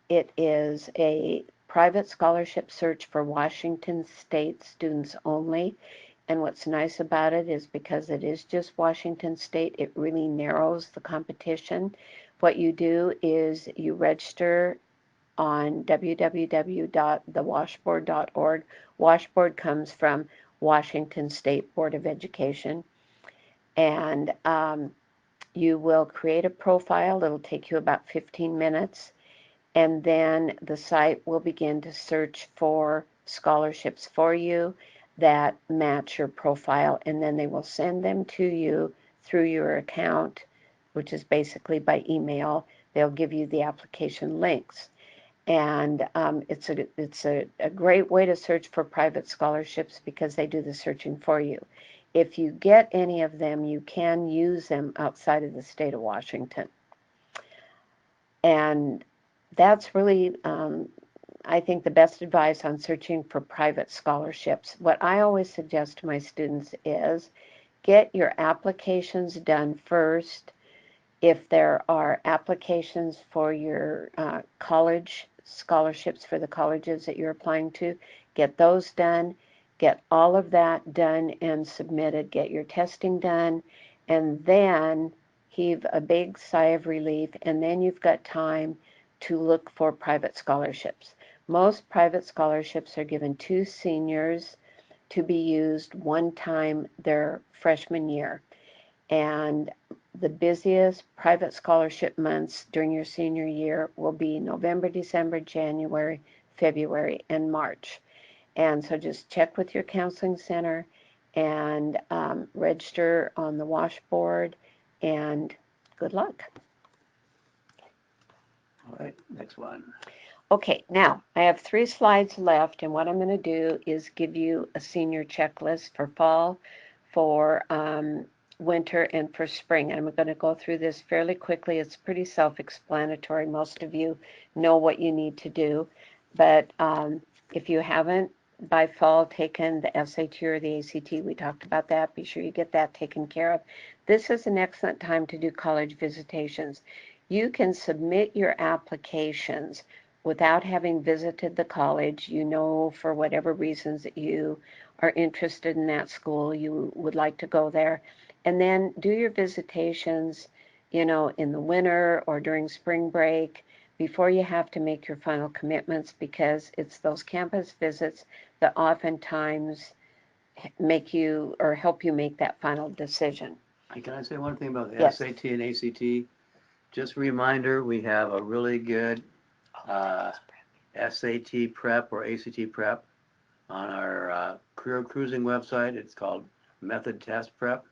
it is a private scholarship search for Washington State students only. And what's nice about it is because it is just Washington State, it really narrows the competition. What you do is you register on www.thewashboard.org. Washboard comes from Washington State Board of Education. And you will create a profile. It'll take you about 15 minutes. And then the site will begin to search for scholarships for you that match your profile. And then they will send them to you through your account, which is basically by email. They'll give you the application links. And it's a great way to search for private scholarships because they do the searching for you. If you get any of them, you can use them outside of the state of Washington. And that's really, I think, the best advice on searching for private scholarships. What I always suggest to my students is get your applications done first. If there are applications for your college scholarships for the colleges that you're applying to, get those done. Get all of that done and submitted. Get your testing done. And then heave a big sigh of relief. And then you've got time to look for private scholarships. Most private scholarships are given to seniors to be used one time their freshman year. And the busiest private scholarship months during your senior year will be November, December, January, February, and March. And so just check with your counseling center and register on the washboard, and good luck. All right, next one. Okay, now I have 3 slides left, and what I'm going to do is give you a senior checklist for fall, for winter, and for spring. And I'm going to go through this fairly quickly. It's pretty self-explanatory. Most of you know what you need to do. But if you haven't by fall taken the SAT or the ACT, we talked about that. Be sure you get that taken care of. This is an excellent time to do college visitations. You can submit your applications without having visited the college. You know, for whatever reasons that you are interested in that school, you would like to go there, and then do your visitations in the winter or during spring break before you have to make your final commitments, because it's those campus visits that oftentimes make you or help you make that final decision. Can I say one thing about the Yes. SAT and ACT? Just a reminder, we have a really good SAT prep or ACT prep on our career cruising website. It's called Method Test Prep.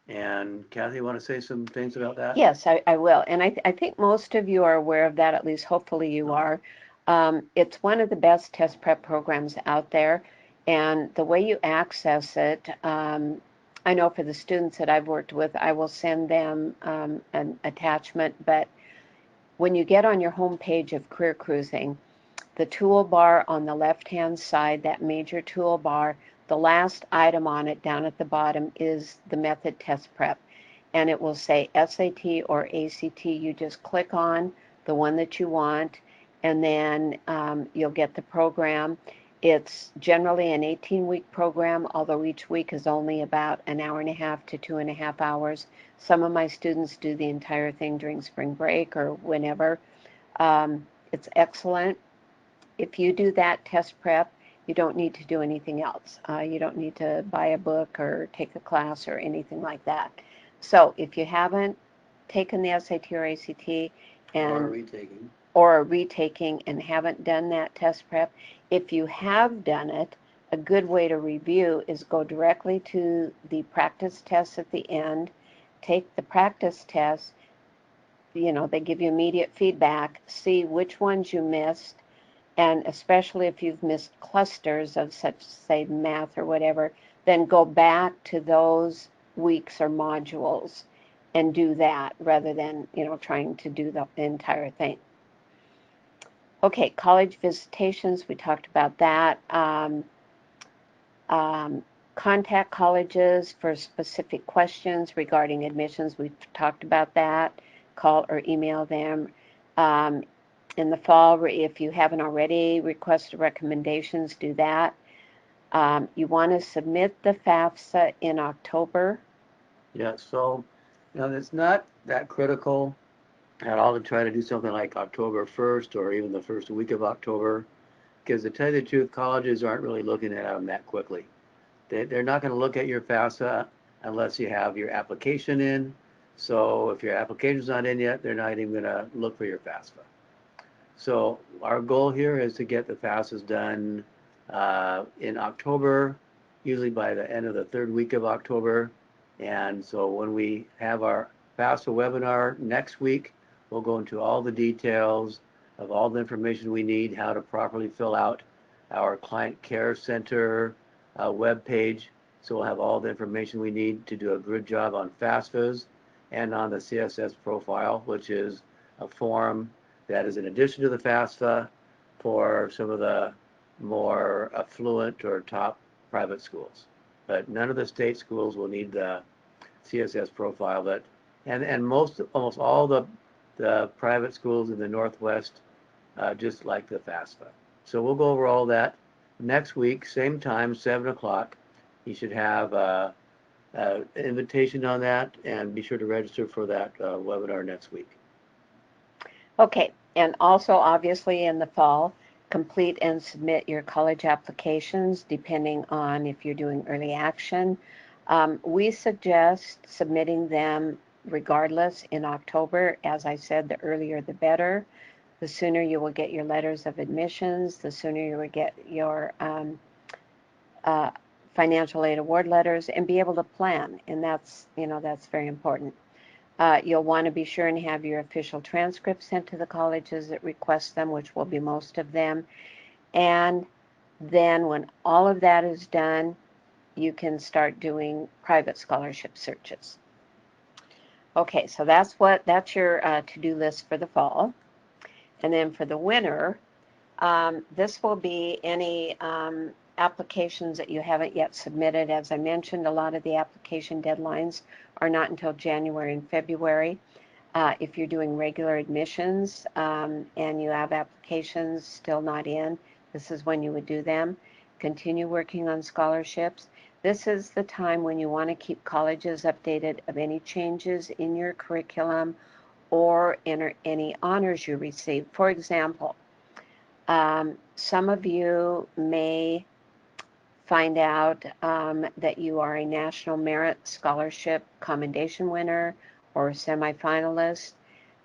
And Kathy, you want to say some things about that? Yes, I will. And I think most of you are aware of that, at least hopefully you are. It's one of the best test prep programs out there. And the way you access it, I know for the students that I've worked with, I will send them an attachment. But when you get on your home page of Career Cruising, the toolbar on the left-hand side, that major toolbar, the last item on it down at the bottom is the method test prep. And it will say SAT or ACT. You just click on the one that you want, and then you'll get the program. It's generally an 18-week program, although each week is only about an hour and a half to 2.5 hours. Some of my students do the entire thing during spring break or whenever. It's excellent. If you do that test prep, you don't need to do anything else. You don't need to buy a book or take a class or anything like that. So if you haven't taken the SAT or ACT or are retaking and haven't done that test prep, if you have done it, a good way to review is go directly to the practice tests at the end, take the practice test, they give you immediate feedback, see which ones you missed, and especially if you've missed clusters of such, say, math or whatever, then go back to those weeks or modules and do that rather than, trying to do the entire thing. Okay, college visitations, we talked about that. Contact colleges for specific questions regarding admissions, we've talked about that. Call or email them. In the fall, if you haven't already requested recommendations, do that. You want to submit the FAFSA in October. Yeah, so it's not that critical at all to try to do something like October 1st or even the first week of October, because to tell you the truth, colleges aren't really looking at them that quickly. They're not going to look at your FAFSA unless you have your application in. So if your application's not in yet, they're not even going to look for your FAFSA. So our goal here is to get the FAFSAs done in October, usually by the end of the third week of October. And so when we have our FAFSA webinar next week, we'll go into all the details of all the information we need, how to properly fill out our Client Care Center web page. So we'll have all the information we need to do a good job on FAFSAs and on the CSS profile, which is a form that is in addition to the FAFSA for some of the more affluent or top private schools. But none of the state schools will need the CSS profile. But and almost all the private schools in the Northwest just like the FAFSA. So we'll go over all that next week, same time, 7 o'clock. You should have an invitation on that, and be sure to register for that webinar next week. Okay, and also obviously in the fall, complete and submit your college applications depending on if you're doing early action. We suggest submitting them regardless in October. As I said, the earlier the better. The sooner you will get your letters of admissions, the sooner you will get your financial aid award letters and be able to plan. And that's very important. You'll want to be sure and have your official transcripts sent to the colleges that request them, which will be most of them. And then when all of that is done, you can start doing private scholarship searches. Okay, so that's your to-do list for the fall. And then for the winter, this will be any applications that you haven't yet submitted. As I mentioned, a lot of the application deadlines are not until January and February. If you're doing regular admissions and you have applications still not in, this is when you would do them. Continue working on scholarships. This is the time when you want to keep colleges updated of any changes in your curriculum or in any honors you receive. For example, some of you may find out that you are a National Merit Scholarship Commendation winner or semifinalist.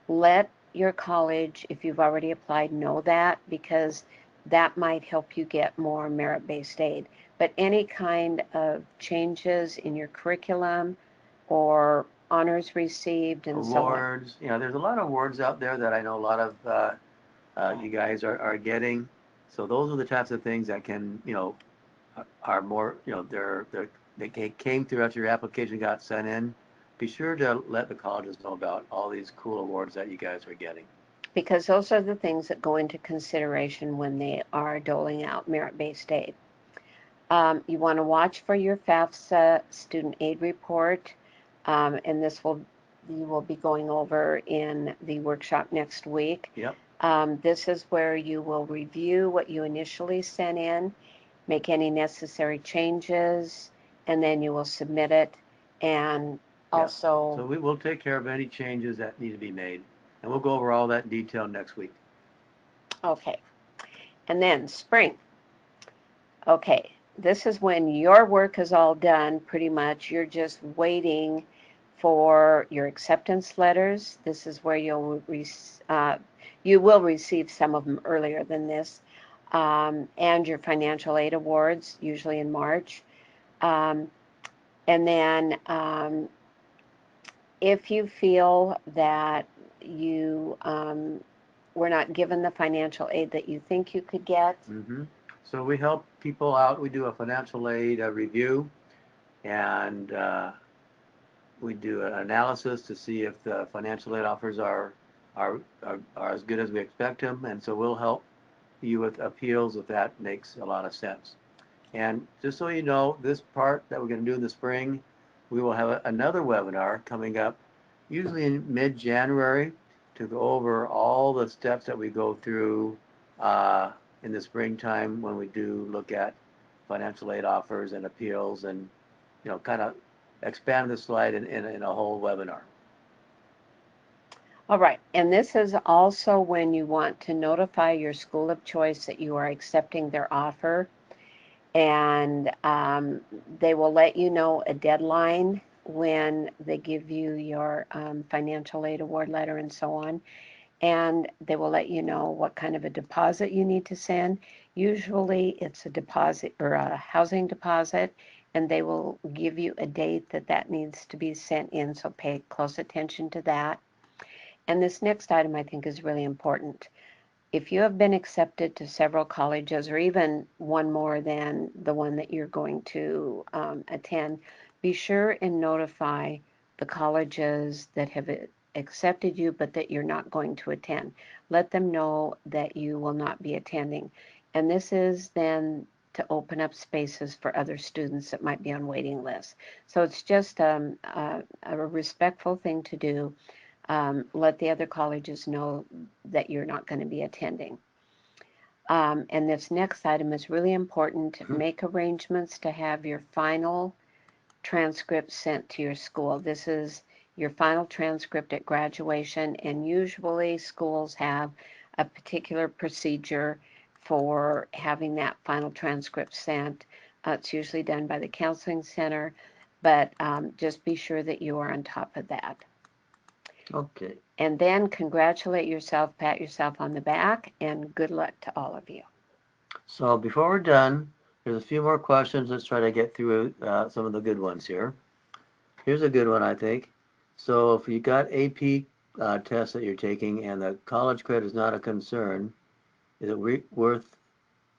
Let your college, if you've already applied, know that, because that might help you get more merit-based aid. But any kind of changes in your curriculum or honors received and so on. Awards, there's a lot of awards out there that I know a lot of you guys are getting. So those are the types of things that can, are more, they came through after your application got sent in. Be sure to let the colleges know about all these cool awards that you guys are getting. Because those are the things that go into consideration when they are doling out merit-based aid. You want to watch for your FAFSA student aid report, and you will be going over in the workshop next week. Yep. This is where you will review what you initially sent in, make any necessary changes, and then you will submit it. And also, so we will take care of any changes that need to be made, and we'll go over all that in detail next week. Okay. And then spring. Okay, this is when your work is all done, pretty much. You're just waiting for your acceptance letters. This is where you will receive some of them earlier than this, and your financial aid awards, usually in March. And then if you feel that you were not given the financial aid that you think you could get. Mm-hmm. So we help people out. We do a financial aid review, and we do an analysis to see if the financial aid offers are as good as we expect them, and so we'll help you with appeals if that makes a lot of sense. And just so you know, this part that we're going to do in the spring, we will have another webinar coming up, usually in mid-January, to go over all the steps that we go through in the springtime when we do look at financial aid offers and appeals, and kind of expand the slide in a whole webinar. All right, and this is also when you want to notify your school of choice that you are accepting their offer, and they will let you know a deadline when they give you your financial aid award letter and so on, and they will let you know what kind of a deposit you need to send. Usually it's a deposit or a housing deposit, and they will give you a date that needs to be sent in, so pay close attention to that. And this next item I think is really important. If you have been accepted to several colleges, or even one more than the one that you're going to attend, be sure and notify the colleges that have accepted you but that you're not going to attend. Let them know that you will not be attending. And this is then to open up spaces for other students that might be on waiting lists. So it's just a respectful thing to do. Let the other colleges know that you're not going to be attending. And this next item is really important. Make arrangements to have your final transcript sent to your school. This is your final transcript at graduation, and usually schools have a particular procedure for having that final transcript sent. It's usually done by the counseling center, but just be sure that you are on top of that. Okay. And then congratulate yourself, pat yourself on the back, and good luck to all of you. So before we're done, there's a few more questions. Let's try to get through some of the good ones here. Here's a good one, I think. So if you got AP tests that you're taking and the college credit is not a concern, is it worth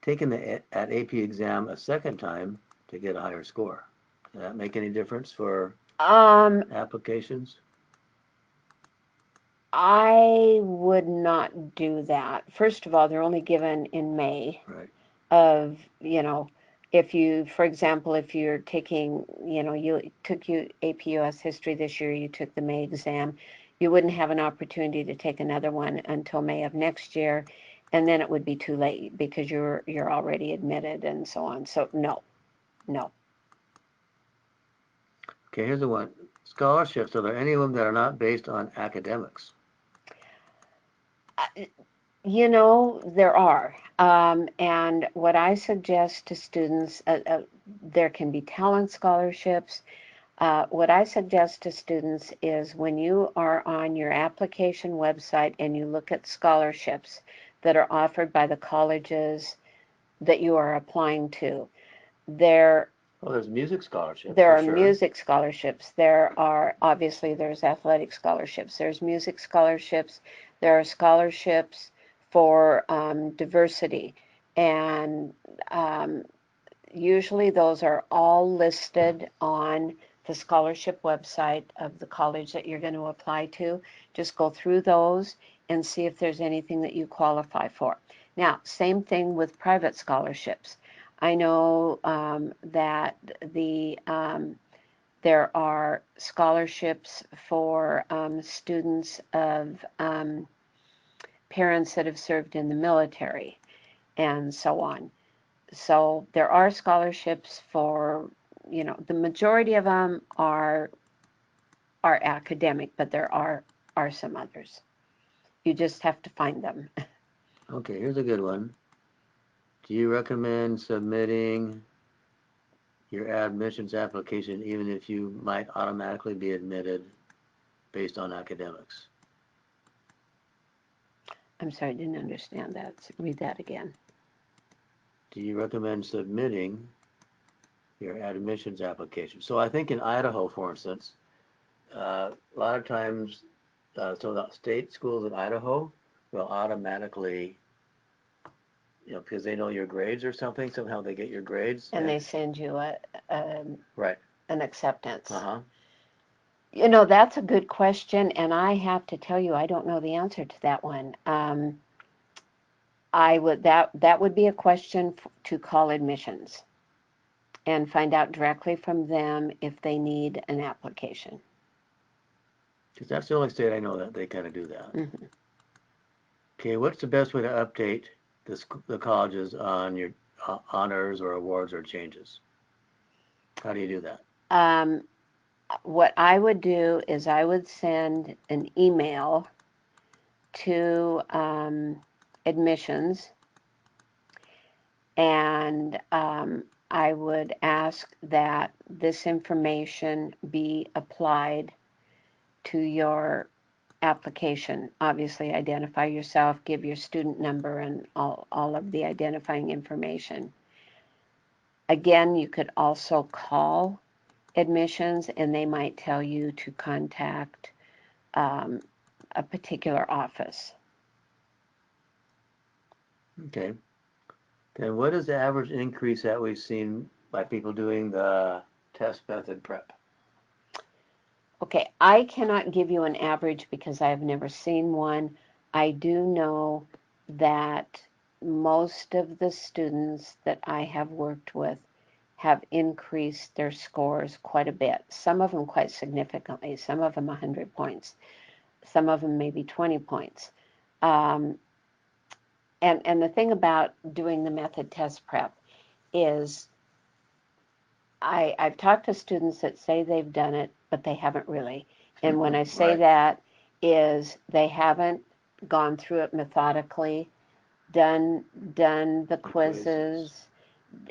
taking the AP exam a second time to get a higher score? Does that make any difference for applications? I would not do that. First of all, they're only given in May. Right. Of, if you, for example, if you're taking, you took AP US history this year, you took the May exam, you wouldn't have an opportunity to take another one until May of next year, and then it would be too late because you're already admitted and so on. So no. Okay, here's the one. Scholarships, are there any of them that are not based on academics? You know, there are. And what I suggest to students, there can be talent scholarships. What I suggest to students is when you are on your application website and you look at scholarships that are offered by the colleges that you are applying to, there Well, there's music scholarships there for are sure. music scholarships. There are, obviously, there's athletic scholarships. There's music scholarships. There are scholarships for diversity. And usually those are all listed on the scholarship website of the college that you're going to apply to. Just go through those and see if there's anything that you qualify for. Now, same thing with private scholarships. I know that there are scholarships for students of parents that have served in the military and so on. So there are scholarships for, you know, the majority of them are academic, but there are some others. You just have to find them. Okay, here's a good one. Do you recommend submitting your admissions application even if you might automatically be admitted based on academics? I'm sorry, I didn't understand that. Read that again. Do you recommend submitting your admissions application? So I think in Idaho, for instance, a lot of times, so the state schools in Idaho will automatically, because they know your grades or something, somehow they get your grades. And they send you Right. an acceptance. Uh-huh. You know, that's a good question, and I have to tell you, I don't know the answer to that one. That would be a question to call admissions and find out directly from them if they need an application. Because that's the only state I know that they kind of do that. Mm-hmm. Okay, what's the best way to update the colleges on your honors or awards or changes? How do you do that? What I would do is I would send an email to admissions, and I would ask that this information be applied to your application. Obviously, identify yourself, give your student number, and all of the identifying information. Again, you could also call admissions, and they might tell you to contact um, a particular office. Okay. Then what is the average increase that we've seen by people doing the test method prep? Okay, I cannot give you an average because I have never seen one. I do know that most of the students that I have worked with have increased their scores quite a bit. Some of them quite significantly. Some of them 100 points. Some of them maybe 20 points. Um, and the thing about doing the method test prep is I've talked to students that say they've done it, but they haven't really. And when I say Right. that is they haven't gone through it methodically, done the quizzes,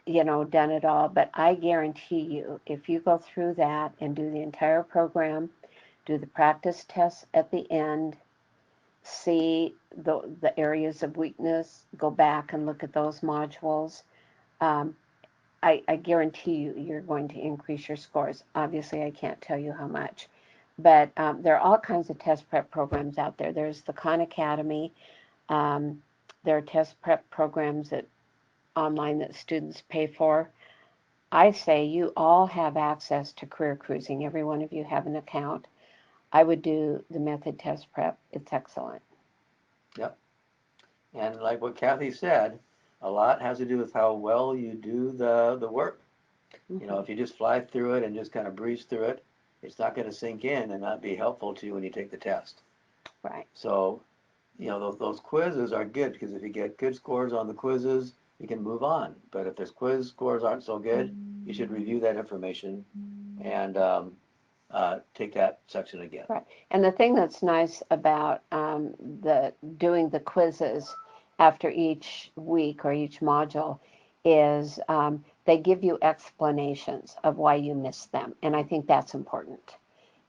done it all. But I guarantee you, if you go through that and do the entire program, do the practice tests at the end, see the areas of weakness, go back and look at those modules. Um, I guarantee you, you're going to increase your scores. Obviously, I can't tell you how much, but there are all kinds of test prep programs out there. There's the Khan Academy. Um, there are test prep programs that online that students pay for. I say you all have access to Career Cruising. Every one of you have an account. I would do the method test prep. It's excellent. Yep. And like what Kathy said, a lot has to do with how well you do the work. Mm-hmm. If you just fly through it and just kind of breeze through it, it's not going to sink in and not be helpful to you when you take the test. Right. So, those quizzes are good because if you get good scores on the quizzes, you can move on. But if those quiz scores aren't so good, you should review that information and take that section again. Right. And the thing that's nice about doing the quizzes after each week or each module is they give you explanations of why you missed them. And I think that's important.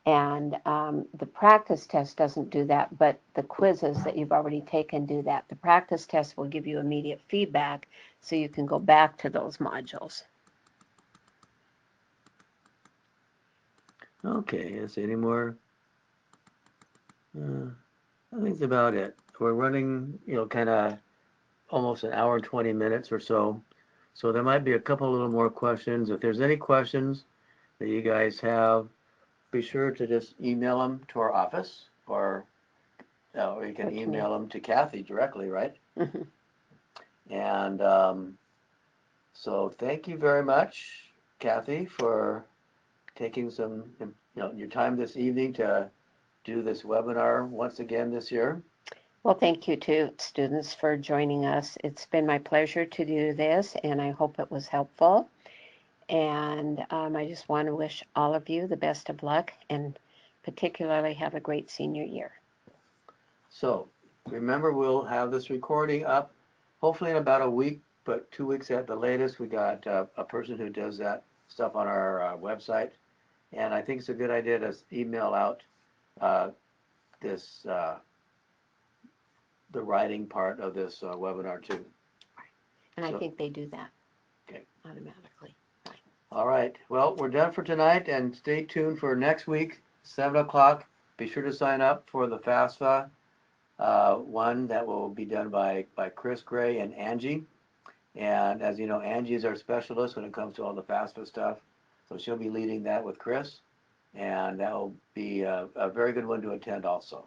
And the practice test doesn't do that, but the quizzes that you've already taken do that. The practice test will give you immediate feedback so you can go back to those modules. Okay, is there any more? I think that's about it. We're running, kind of almost an hour and 20 minutes or so. So there might be a couple little more questions. If there's any questions that you guys have, be sure to just email them to our office, or you can email them to Kathy directly, right? Mm-hmm. And so thank you very much, Kathy, for taking some, your time this evening to do this webinar once again this year. Well, thank you to students for joining us. It's been my pleasure to do this, and I hope it was helpful. And I just want to wish all of you the best of luck, and particularly have a great senior year. So remember, we'll have this recording up hopefully in about a week, but 2 weeks at the latest. We got a person who does that stuff on our website. And I think it's a good idea to email out this the writing part of this webinar too. And I think they do that automatically. Right. All right. Well, we're done for tonight, and stay tuned for next week, 7 o'clock. Be sure to sign up for the FAFSA one that will be done by Chris Gray and Angie. And as you know, Angie is our specialist when it comes to all the FAFSA stuff. So she'll be leading that with Chris. And that will be a very good one to attend also.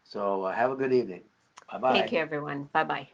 So have a good evening. Bye-bye. Thank you, everyone. Bye-bye.